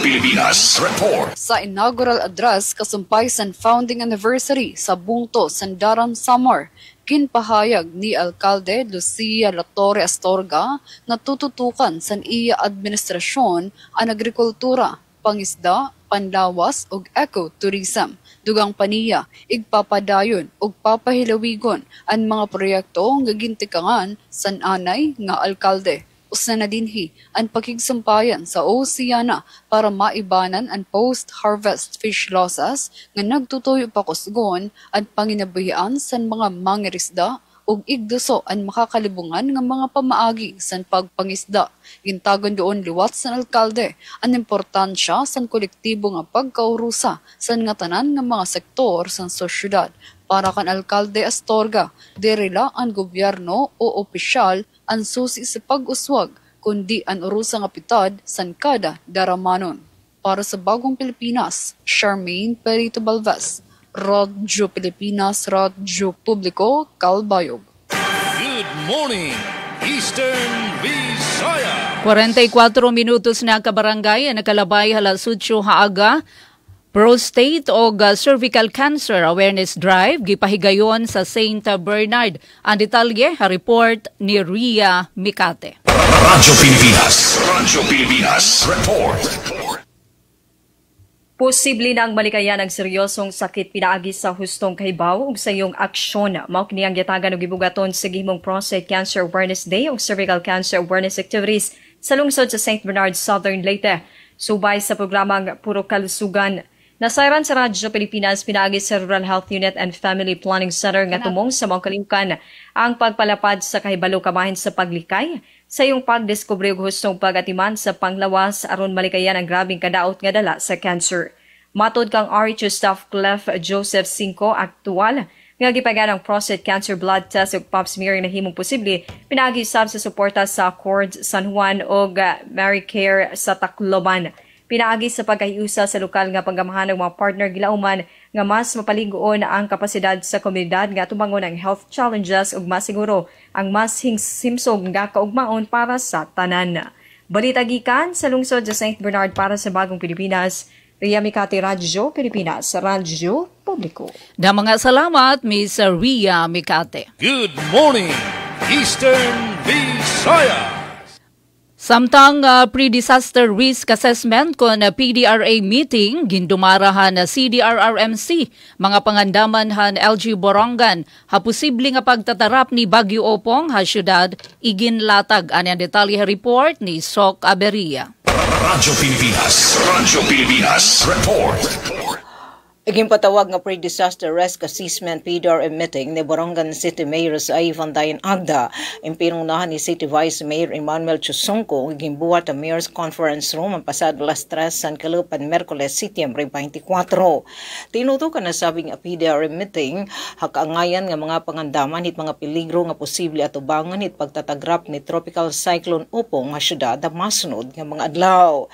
Pilipinas report. Sa inaugural address kasumpay sa founding anniversary sa Bungto, Sandaram, Samar, kinpahayag ni Alcalde Lucia Latore Astorga na tututukan sa iya administrasyon ang agrikultura, pangisda, panlawas ug ecotourism. Dugang paniya, igpapadayon ug papahilawigon ang mga proyekto nga gintikangan sa anay nga alkalde. Usa na dinhi ang pakigsampayan sa Oceana para maibanan ang post-harvest fish losses nga nagtutuyo pa kusgon ang panginabuhian sa mga mangirisda ug igduso ang makakalibungan ng mga pamaagi sa pagpangisda. Gintagon doon liwat sa alkalde ang importansya sa kolektibo nga pagkaurusa sa nga tanan ng mga sektor sa sosyedad. Para kan Alkalde Astorga, dirila ang gobyerno o opisyal ang susi sa pag-uswag kundi ang urusa nga pitad sa kada daramanon. Para sa Bagong Pilipinas, Charmaine Perito Balvez, Radyo Pilipinas, Radyo Publiko, Calbayog. Good morning, Eastern Visayas! 44 minutos na kabarangay ang nakalabay alas 8 haaga. Prostate o cervical cancer awareness drive gipahigayon sa St. Bernard. Ang detalye, report ni Ria Mikate. Radyo Pilipinas report. Posible nang malikayan ang seryosong sakit pinaagi sa hustong kahibaw ug sa iyong aksyon. Mao kini ang gitagan og gibugaton sa gihimong Prostate Cancer Awareness Day o Cervical Cancer Awareness Activities sa lungsod sa St. Bernard, Southern Leyte. Subay sa programang Puro Kalusugan, nasayran sa Radyo Pilipinas pinaagi sa Rural Health Unit and Family Planning Center nga tumong sa mga kalimkan ang pagpalapad sa kahibalo kamahin sa paglikay sa iyong pagdiskubre og hustong pagatiman sa panglawas aron malikayan ang grabing kadaot nga dala sa cancer. Matod kang RH Staff Clef Joseph Cinco, aktual nga gipagan ang prostate cancer blood test ug pap smearing na himong posible pinaagi sab sa suporta sa Accord San Juan ug Maricare sa Tacloban. Pinaagi sa pagkahiusa sa lokal nga panggamahan ng mga partner gilauman nga mas mapaligoon ang kapasidad sa komunidad nga tumangon ang health challenges ug masiguro ang mas simsog nga kaugmaon para sa tanan. Balita gikan sa lungsod sa St. Bernard para sa Bagong Pilipinas, Ria Mikati, Radyo Pilipinas, Radyo Publiko. Da mga salamat, Ms. Ria Mikate. Good morning, Eastern Visayas. Samtang pre-disaster risk assessment kon PDRA meeting gindumarahan na CDRRMC mga pangandaman han LG Borongan ha posible nga pagtatarap ni Bagyo Opong ha syudad iginlatag ani ang detalye report ni Sok Aberia. Radyo Pilipinas report. Igimpatawag nga pre-disaster risk assessment PDRA meeting ni Borongan City Mayor sa Ivan Dayan Agda, impinunahan ni City Vice Mayor Emmanuel Chusongco, igimbuhat ang Mayor's Conference Room ang pasado las 3 San Kalupan, Merkules, Setyembre 24. Tinutukan na sabing PDRA meeting, hakaangayan nga mga pangandaman hit mga peligro nga posible atubangan hit pagtatagrap ni Tropical Cyclone Opong nga syudad na masunod nga mga adlaw.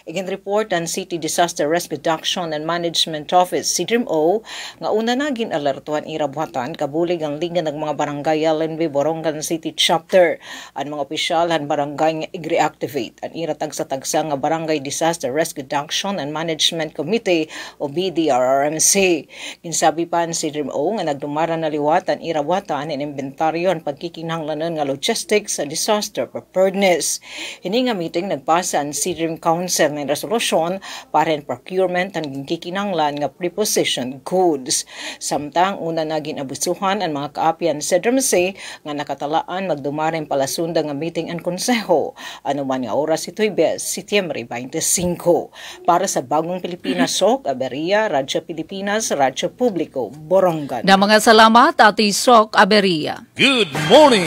Igin report ang City Disaster Risk Reduction and Management Office, CDRMO, nga una na ginalertuhan irabuhatan kabulig ang liga ng mga barangay LNB Borongan City Chapter. Ang mga opisyal han barangay nga i-reactivate ang iratagsa-tagsa nga Barangay Disaster Risk Reduction and Management Committee o BDRRMC. Kinsabi pa ang CDRMO nga nagdumara na liwatan irabuhatan in inventaryo ang pagkikinahanglanon nga logistics sa disaster preparedness. Hini nga meeting nagpasa ang CDRM Council ng resolusyon para in procurement ang kikinanglan nga preposition goods. Samtang una na ginabusuhan ang mga kaapian sa CDRMC nga nakatalaan magdumaring palasunda nga meeting ang konseho. Ano man nga oras ito'y bes, Setyembre 25. Para sa Bagong Pilipinas, Sok Aberia, Radyo Pilipinas, Radyo Publiko, Borongan. Na mga salamat, Ati Sok Aberia. Good morning,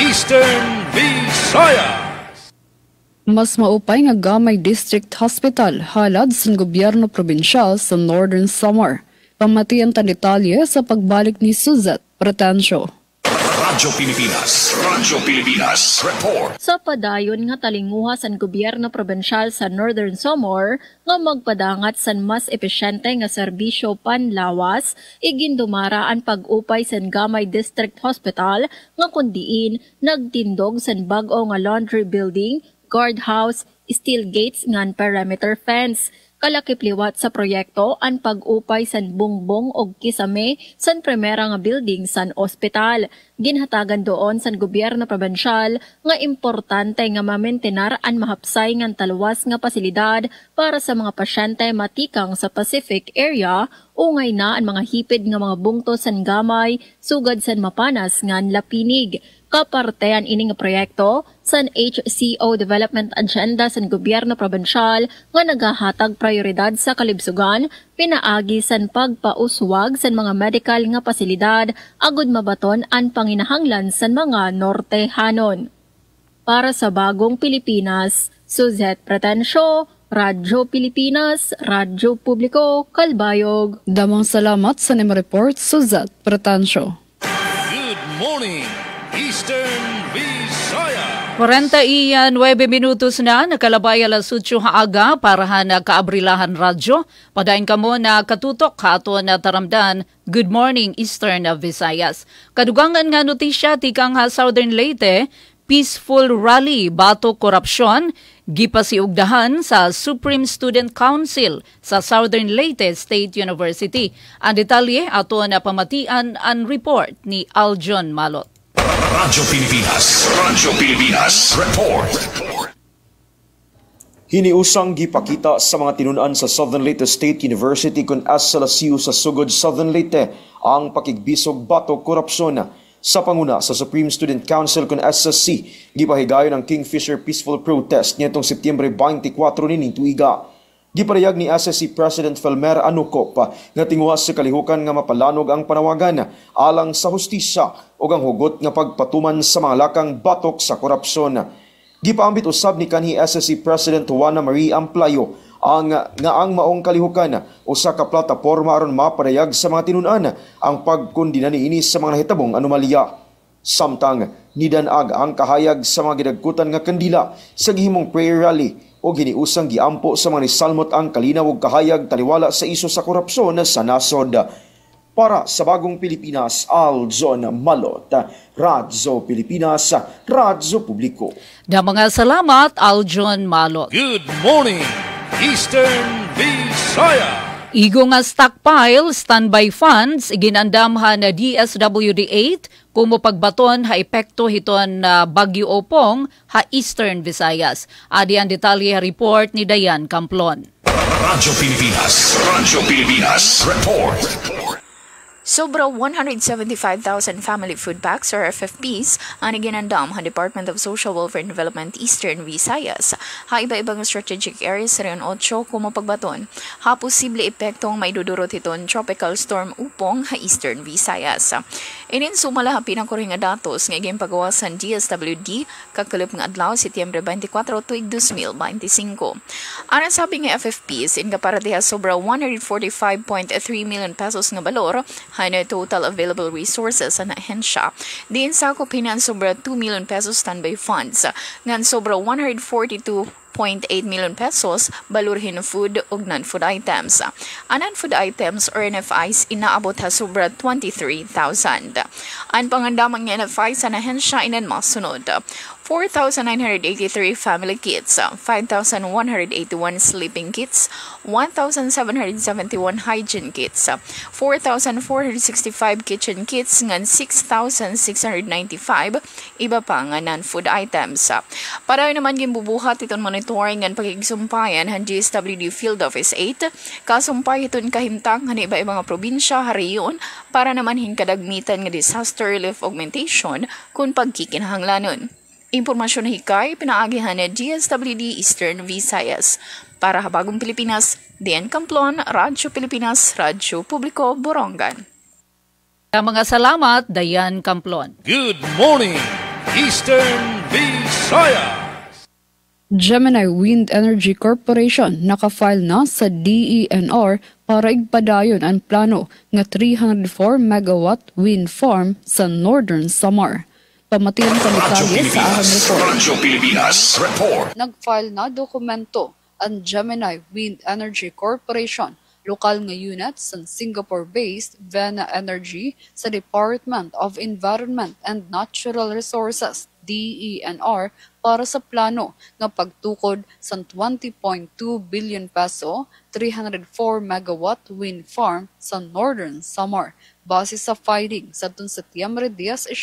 Eastern Visayas. Mas maupay nga Gamay District Hospital halad sa gobyerno probinsyal sa Northern Samar. Pamatian ta detalye sa pagbalik ni Suzette Pretensio. Radyo Pilipinas report. Sa padayon nga talinguha sa gobyerno probinsyal sa Northern Samar nga magpadangat sa mas epesyente nga serbisyo panlawas, igindumara ang pag-upay sa Gamay District Hospital nga kundiin nagtindog sa bag-o nga laundry building, guardhouse, steel gates ngan perimeter fence. Kalakipliwat sa proyekto ang pag-upay san bungbong og kisame san primera nga building san ospital. Ginhatagan doon san gobyerno probinsyal nga importante nga mamentenar ang mahapsay ngan talwas nga pasilidad para sa mga pasyente matikang sa Pacific area. Ungay na ang mga hipid nga mga bungto san Gamay, sugad san mapanas ngan lapinig. Kapartean ining proyekto san HCO Development Agenda san gobyerno probinsyal nga nagahatag prioridad sa kalibsugan, pinaagi san pagpauswag san mga medical nga pasilidad agud mabaton ang panginahanglan san mga Nortehanon. Para sa Bagong Pilipinas, Suzette Pretensio, Radyo Pilipinas, Radyo Publiko, Kalbayog. Damang salamat sa report, Suzette Pretensio. Good morning, Eastern Visayas. 49 minutos na nakalabay alas 8 haaga para na kaabrilahan radyo. Padayon kamo na katutok hato na taramdan. Good morning Eastern Visayas. Kadugangan nga notisya tikang ha Southern Leyte, peaceful rally bato korupsyon gipasiugdahan sa Supreme Student Council sa Southern Leyte State University. Ang detalye ato na pamatian ang report ni Aljon Malot. Radyo Pilipinas report. Hiniusang gipakita sa mga tinunan sa Southern Leyte State University kung SLSU sa sugod Southern Leyte ang pakigbisog batok korupsyon sa panguna sa Supreme Student Council kung SSC. Gipahigayon ang Kingfisher Peaceful Protest nitong Setyembre 24 nining tuiga. Giparayag ni SSC President Felmer Anucop nga tinguha sa kalihukan nga mapalanog ang panawagan alang sa hustisya o ang hugot nga pagpatuman sa mga lakang batok sa korupsyon. Gipaambit usab ni kanhi SSC President Juana Marie Amplayo ang maong kalihukan usa ka plataporma aron maparayag sa mga tinunan ang pagkondina niini sa mga nahitabong anomalya. Samtang nidanag ang kahayag sa mga gidagkutan nga kandila sa gihimong prayer rally o giniusang giampo sa mga nisalmot ang kalinaw ug kahayag taliwala sa iso sa korupsyon sa nasod. Para sa Bagong Pilipinas, Aljon Malot, Radyo Pilipinas, Radyo Publiko. Da mga salamat, Aljon Malot. Good morning, Eastern Visaya. Igo nga stockpile, standby funds, iginandamhan na DSWD-8 kumupagbaton ha epekto hiton Bagyo Opong ha Eastern Visayas. Adi ang detalye report ni Dayan Camplon. Radyo Pilipinas Report. Sobra 175,000 family food packs or FFPs ang iginandam ang Department of Social Welfare and Development Eastern Visayas. Ha iba-ibang strategic areas sa Region 8 kumapagbaton. Ha posible epektong may dudurot iton Tropical Storm Upong ha Eastern Visayas. Inin sumala ang pinakuring nga datos ng iging pagawasan DSWD kakalip ng adlaw Setyembre 24 tuig 2025. Aran sabi nga FFPs in kaparadeha sobra 145.3 million pesos nga balor hana total available resources sa ahensya. Diin sakop hinan sobra 2 million pesos standby funds, ngan sobra 142.8 million pesos balurhin food ug non-food items. Ang non-food items or NFIs inaabot ha sobra 23,000. Ang pangandamang NFIs sa ahensya inan masunod. 4,983 family kits, 5,181 sleeping kits, 1,771 hygiene kits, 4,465 kitchen kits, ngan 6,695 iba pa nga non-food items. Para naman gimbubuhat iton monitoring ngan pagigsumpayan han GSWD Field Office 8, kasumpay iton kahimtang han iba-iba nga probinsya, hariyon, para naman hinkadagmitan nga disaster relief augmentation kung pagkikinahanglanon. Impormasyon na hikay, pinaagihan na DSWD Eastern Visayas. Para Habagong Pilipinas, Dayan Camplon, Radyo Pilipinas, Radyo Publiko, Borongan. Mga salamat, Dayan Camplon. Good morning, Eastern Visayas. Gemini Wind Energy Corporation nakafile na sa DENR para igpadayon ang plano ng 304 megawatt wind farm sa Northern Samar. Pamatiran sa detalye sa ahang report. Nag-file na dokumento ang Gemini Wind Energy Corporation, lokal nga unit sa Singapore-based Vena Energy sa Department of Environment and Natural Resources, DENR, para sa plano nga pagtukod sa 20.2 billion peso 304 megawatt wind farm sa Northern Samar. Base sa filing sa Setyembre 17,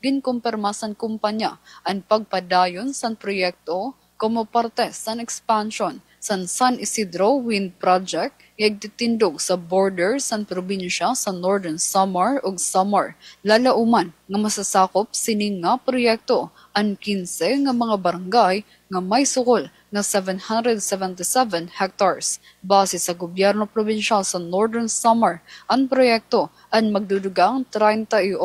ginkumpirmasan kumpanya ang pagpadayon sa proyekto como parte sa expansion sa San Isidro Wind Project yagtitindog sa border sa probinsya sa Northern Samar ug Samar. Lalauman nga masasakop sining nga proyekto ang 15 nga mga barangay nga may sukol na 777 hectares. Base sa gobyerno probinsyal sa Northern Samar, ang proyekto ang magdudugang 38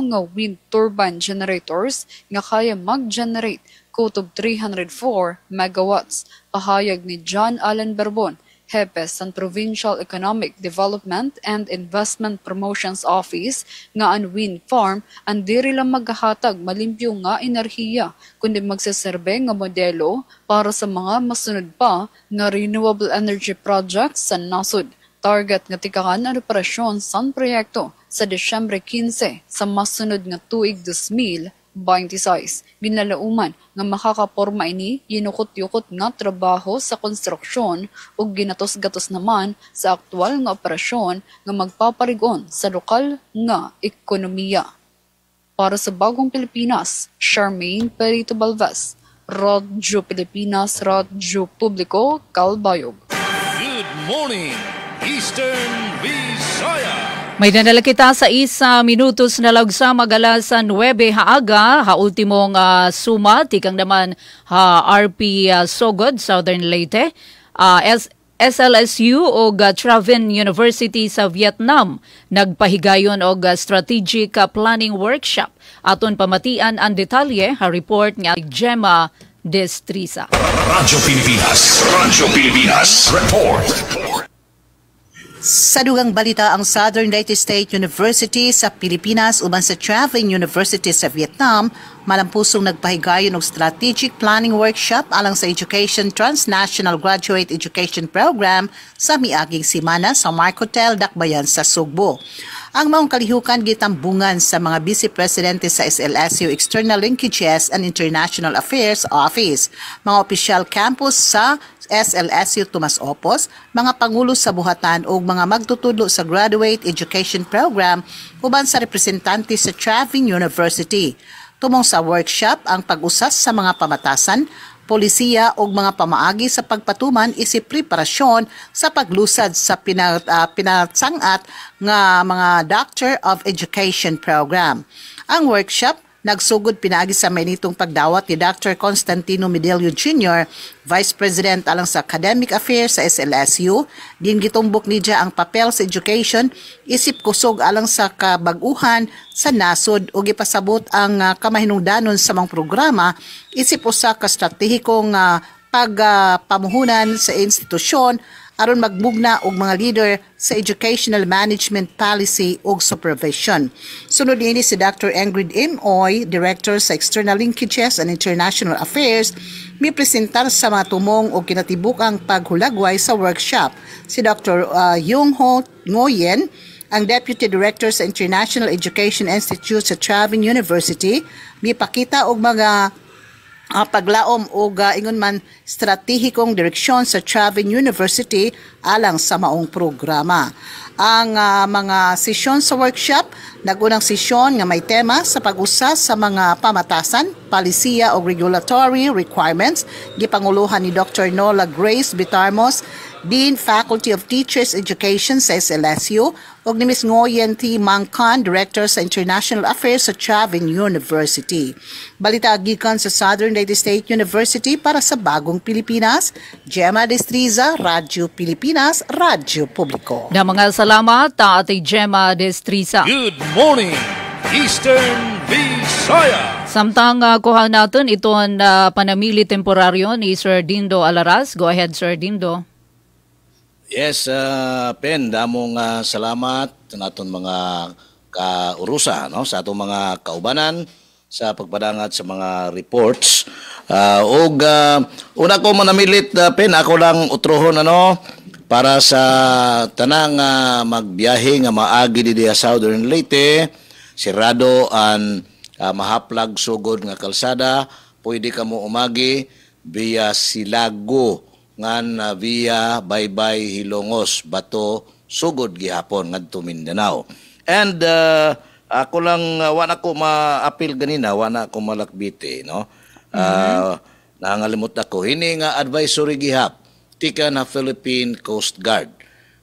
nga wind turbine generators nga kaya mag-generate kutob 304 megawatts. Pahayag ni John Allen Berbon, Hepe sa Provincial Economic Development and Investment Promotions Office, nga ang wind farm ang diri lang maghahatag malimpyo nga enerhiya kundi magsaserbe nga modelo para sa mga masunod pa nga renewable energy projects sa nasod. Target nga tikakan ang operasyon sa proyekto sa Desyembre 15 sa masunod nga tuig 2026. Ginlalauman nga makakaporma ini yinukot-yukot nga trabaho sa konstruksyon ug ginatos-gatos naman sa aktual nga operasyon nga magpaparigon sa lokal nga ekonomiya. Para sa Bagong Pilipinas, Charmaine Perito Balvez, Radyo Pilipinas, Radyo Publiko, Calbayog. Good morning, Eastern Visayas. May nadala kita sa 1 minutos na lagsa magalasan 9 haaga, ha ultimong suma, tikang naman ha RP Sogod, Southern Leyte, SLSU o Travin University sa Vietnam, nagpahigayon og strategic planning workshop. Aton pamatian ang detalye, ha report nga Gemma Destrisa. Radyo Pilipinas, report. Sa dugang balita, ang Southern Leyte State University sa Pilipinas uban sa Travin University sa Vietnam malampusong nagpahigayon og strategic planning workshop alang sa Education Transnational Graduate Education Program sa miaging semana sa Mark Hotel, Dakbayan sa Sugbo. Ang maong kalihukan gitambungan sa mga Vice Presidente sa SLSU External Linkages and International Affairs Office, mga official campus sa SLSU Tomas Opos, mga pangulo sa buhatan o mga magtutudlo sa Graduate Education Program uban sa representante sa Traving University. Tumong sa workshop ang pag-usas sa mga pamatasan, polisiya o mga pamaagi sa pagpatuman isip preparasyon sa paglusad sa pinatsangat nga mga Doctor of Education Program. Ang workshop nagsugod pinaagi sa mainitong pagdawat ni Dr. Constantino Medelio Jr., Vice President alang sa Academic Affairs sa SLSU. Din gitumbok niya ang papel sa education, isip kusog alang sa kabaguhan sa nasod o gipasabot ang kamahinungdanon sa mga programa, isip usa ka stratehikong pagpamuhunan sa institusyon aron magmugna og mga leader sa educational management policy ug supervision. Sunod niini si Dr. Ingrid M. Oy, Director sa External Linkages and International Affairs, may presentar sa mga tumong o kinatibukang paghulagway sa workshop. Si Dr. Yung Ho Ngoyen, ang Deputy Director sa International Education Institute sa Traving University, may pakita og mga paglaom o ingon man stratehikong direksyon sa Traving University alang sa maong programa. Ang mga sesyon sa workshop, nagunang sesyon nga may tema sa pag-usas sa mga pamatasan, palisiya o regulatory requirements, gipanguluhan ni Dr. Nola Grace Bitarmos, Dean Faculty of Teachers Education sa SLSU, ug ni Ms. Ngoyen T. Mangkan, Director sa International Affairs sa Traving University. Balita gikan sa Southern Leyte State University para sa Bagong Pilipinas, Gemma Destriza, Radyo Pilipinas, Radyo Publiko. Na mga salamat, Ate Gemma Destriza. Good morning, Eastern Visayas. Samtang kuha natin itong panamili temporaryo ni Sir Dindo Alaras. Go ahead, Sir Dindo. Yes, Pen, damong salamat sa aton mga kaurusa, no? Sa atong mga kaubanan sa pagpadangat sa mga reports. Una ko manamilit, Pen, ako lang utrohon para sa tanang magbiyahe nga maagi di Southern Leyte, sirado ang mahaplag sugod nga kalsada, pwede ka mo umagi via Silago ngan via Baybay Hilongos Bato sugod gihapon ngadto Mindanao. And ako lang wala ko ma-appeal ganina, wala ko malakbite, no. Nangalimot ako hini nga advisory gihap tika na Philippine Coast Guard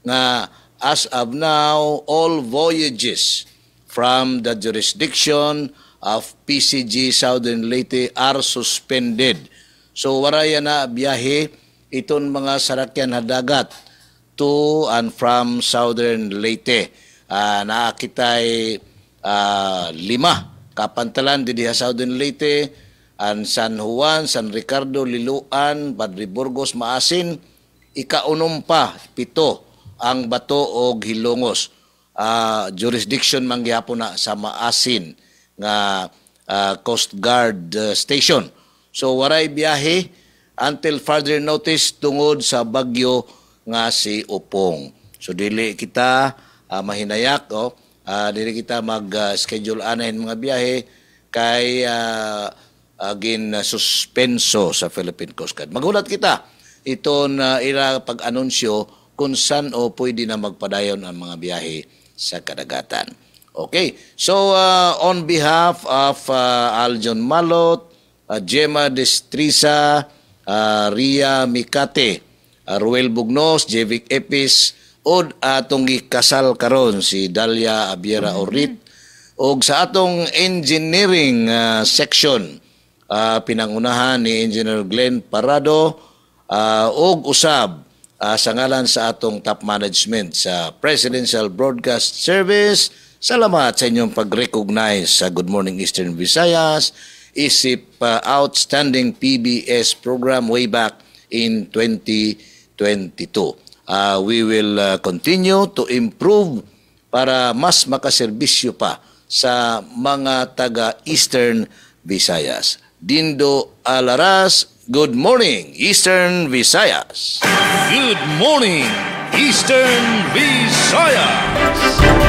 nga as of now all voyages from the jurisdiction of PCG Southern Leyte are suspended. So waraya na biyahe iton mga sarakyan hadagat to and from Southern Leyte. Nakakitay 5 kapantalan di Southern Leyte, and San Juan, San Ricardo, Liloan, Padre Burgos, Maasin, ika-7 ang Bato o Hilongos. Jurisdiction mangyapon na sa Maasin nga Coast Guard Station. So waray biyahe until further notice tungod sa bagyo nga si Upong. So dili kita mahinayak, dili kita mag-schedule anahin mga biyahe kay suspenso sa Philippine Coast Guard. Magulat kita iton ira pag-anunsyo kung saan pwede na magpadayon ang mga biyahe sa kadagatan. Okay, so on behalf of Aljon Malot, Gemma Destriza, Ria Mikate, Ruel Bugnos, Jevic Epis, od atong gikasal karon si Dalia Abiera Orit, og sa atong engineering section, pinangunahan ni Engineer Glenn Parado, og usab sa ngalan sa atong top management sa Presidential Broadcast Service. Salamat sa inyong pag-recognize sa Good Morning Eastern Visayas, isip outstanding PBS program way back in 2022. We will continue to improve para mas makaserbisyo pa sa mga taga-Eastern Visayas. Dindo Alaras, good morning, Eastern Visayas. Good morning, Eastern Visayas.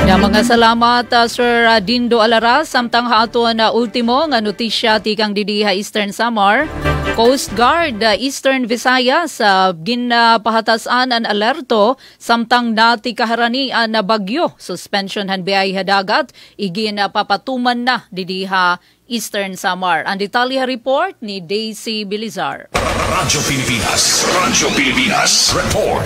Na mga salamat Sir Dindo Alaras, samtang haton na ultimo nga notisya tikang didiha Eastern Samar. Coast Guard Eastern Visayas ginpahatasan ang alerto samtang nati kaharanian na bagyo. Suspension han biyaya dagat igin papatuman na didiha Eastern Samar. Ang detalye report ni Daisy Bilizar. Radyo Pilipinas Report.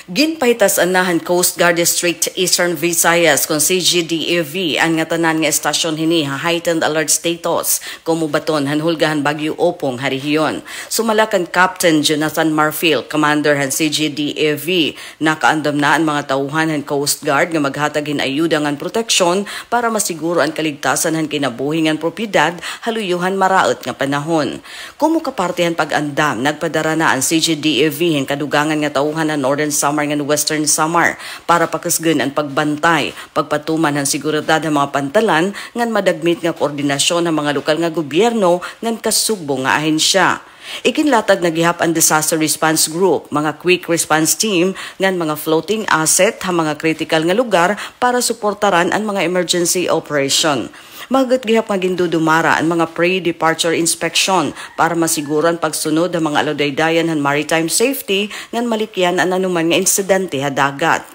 Ginpahitas anahan Coast Guard District Eastern Visayas kung CGDAV ang nga tanan nga estasyon hini heightened alert status kumubaton hanhulgahan Bagyo Opong harihiyon. Sumalakan Captain Jonathan Marfil, Commander han CGDAV, nakaandam na ang mga tauhan han Coast Guard nga maghatag hin ayuda ngan proteksyon para masiguro ang kaligtasan han kinabuhi ngan propiedad haluyuhan maraot nga panahon. Kumukapartihan pag-andam nagpadara na ang CGDAV hin kadugangan nga tauhan han Northern Samar nga Western Samar para pakasgan ang pagbantay, pagpatuman ng seguridad ng mga pantalan ngan madagmit nga koordinasyon ng mga lokal nga gobyerno ngan kasugbo nga ahensya. Ikinlatag nagihap ang Disaster Response Group, mga quick response team ngan mga floating asset ha mga critical nga lugar para suportaran ang mga emergency operation. Magatgihap nga gindudumara ang mga pre-departure inspection para masiguran pagsunod ang mga alodaydayan han maritime safety ngan malikyan ang anuman nga insidente ha dagat.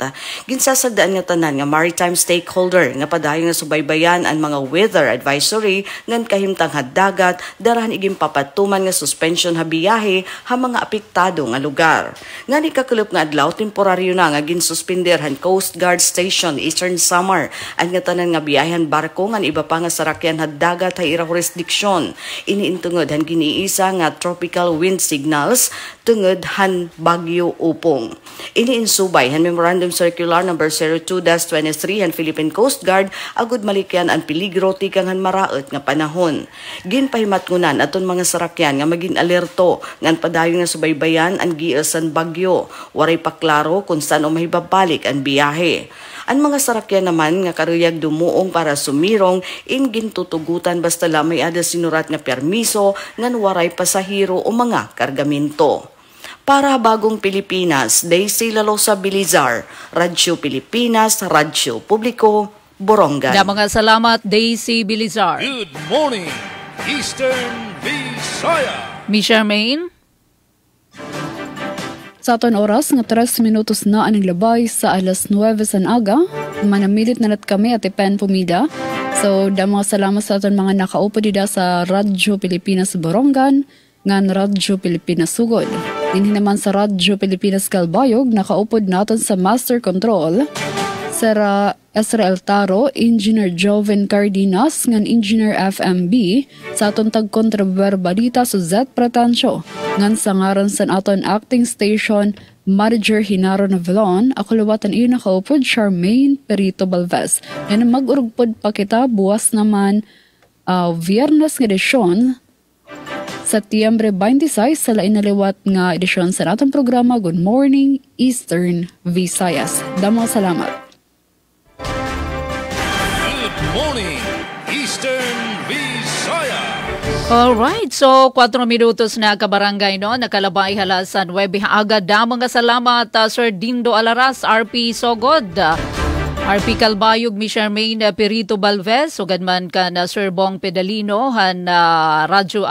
Ginsasagdaan nga tanan nga maritime stakeholder nga padayon nga subaybayan ang mga weather advisory ngan kahimtang ha dagat darahan iging papatuman nga suspension ha biyahe ha mga apektado nga lugar. Ngani kakulop nga adlaw temporaryo na nga ginsuspender han Coast Guard Station Eastern Samar ang nga tanan nga biyahen barko ngan iba pa nga sarakyan ha dagat ha ira jurisdiksyon. Iniintungod han giniisa nga tropical wind signals tungod han Bagyo Opong. Iniinsubay han Memorandum Circular number 02-23 han Philippine Coast Guard agud malikyan ang peligro tikang han maraot nga panahon. Ginpahimatngunan aton mga sarakyan nga maging alerto ngan padayon nga subaybayan ang giisan bagyo. Waray pa klaro kung saan mahibabalik ang biyahe. Ang mga sarakyan naman nga karuyag dumuong para sumirong ingin tutugutan basta lamay ada sinurat nga permiso ngan waray pasahero o mga kargamento. Para Bagong Pilipinas, Daisy Lalosa Bilizar, Radyo Pilipinas, Radyo Publiko, Borongan. Mga salamat, Daisy Bilizar. Good morning, Eastern Visayas. Misha Main. Sa aton oras nga 3 minutos na ang labay sa alas 9 sa aga, manamilit na nat kami at ipen pumida. So, mga salamat sa aton mga nakaupo dida sa Radyo Pilipinas Borongan, ngan Radyo Pilipinas Sugod. Dinhi naman sa Radyo Pilipinas Calbayog, nakaupod naton sa Master Control, Sir Ezra Taro, Engineer Joven Cardenas, ngan Engineer FMB, sa aton tagkontraber balita sa Z Pratancio, ngan sa ngaran sa aton acting station, Manager Hinaro Navalon, ako luwatan iyo nakaupod Charmaine Perito Balvez. Yan mag-urugpod pa kita, buwas naman Viernes ng edisyon, Setyembre 26 sa lain naliwat nga edisyon sa atong programa Good Morning Eastern Visayas. Damang salamat. Morning, Eastern Visayas. Alright, so 4 minutos na kabarangay no, nakalabay halasan webi agad damang salamat Sir Dindo Alaras, RP Sogod, RP Calbayog, Miss Charmaine Perito Balvez, ugad man ka na Sir Bong Pedalino, han Radyo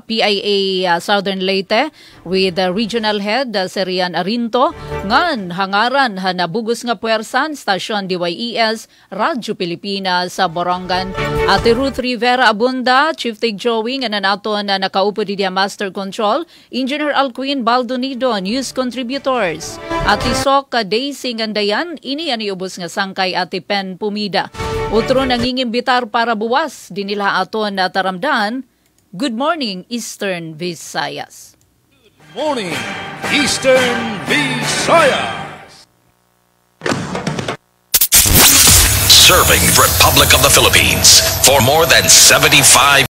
PIA Southern Leyte, with Regional Head Sir Rian Arinto, ngan hangaran han bugos nga puwersan, Stasyon DYES, Radyo Pilipinas sa Borongan, Ate Ruth Rivera Abunda, Chief Tig Joey, nga nanaton na nakaupo di Master Control, Engineer Alquin Baldonido, News Contributors, Ate Sok Daisy Ngandayan, ini ani ubos nga kay Ate Pen Pumida. Utro nangingimbitar para buwas, dinila aton na taramdan. Good morning, Eastern Visayas. Good morning, Eastern Visayas. Serving Republic of the Philippines for more than 75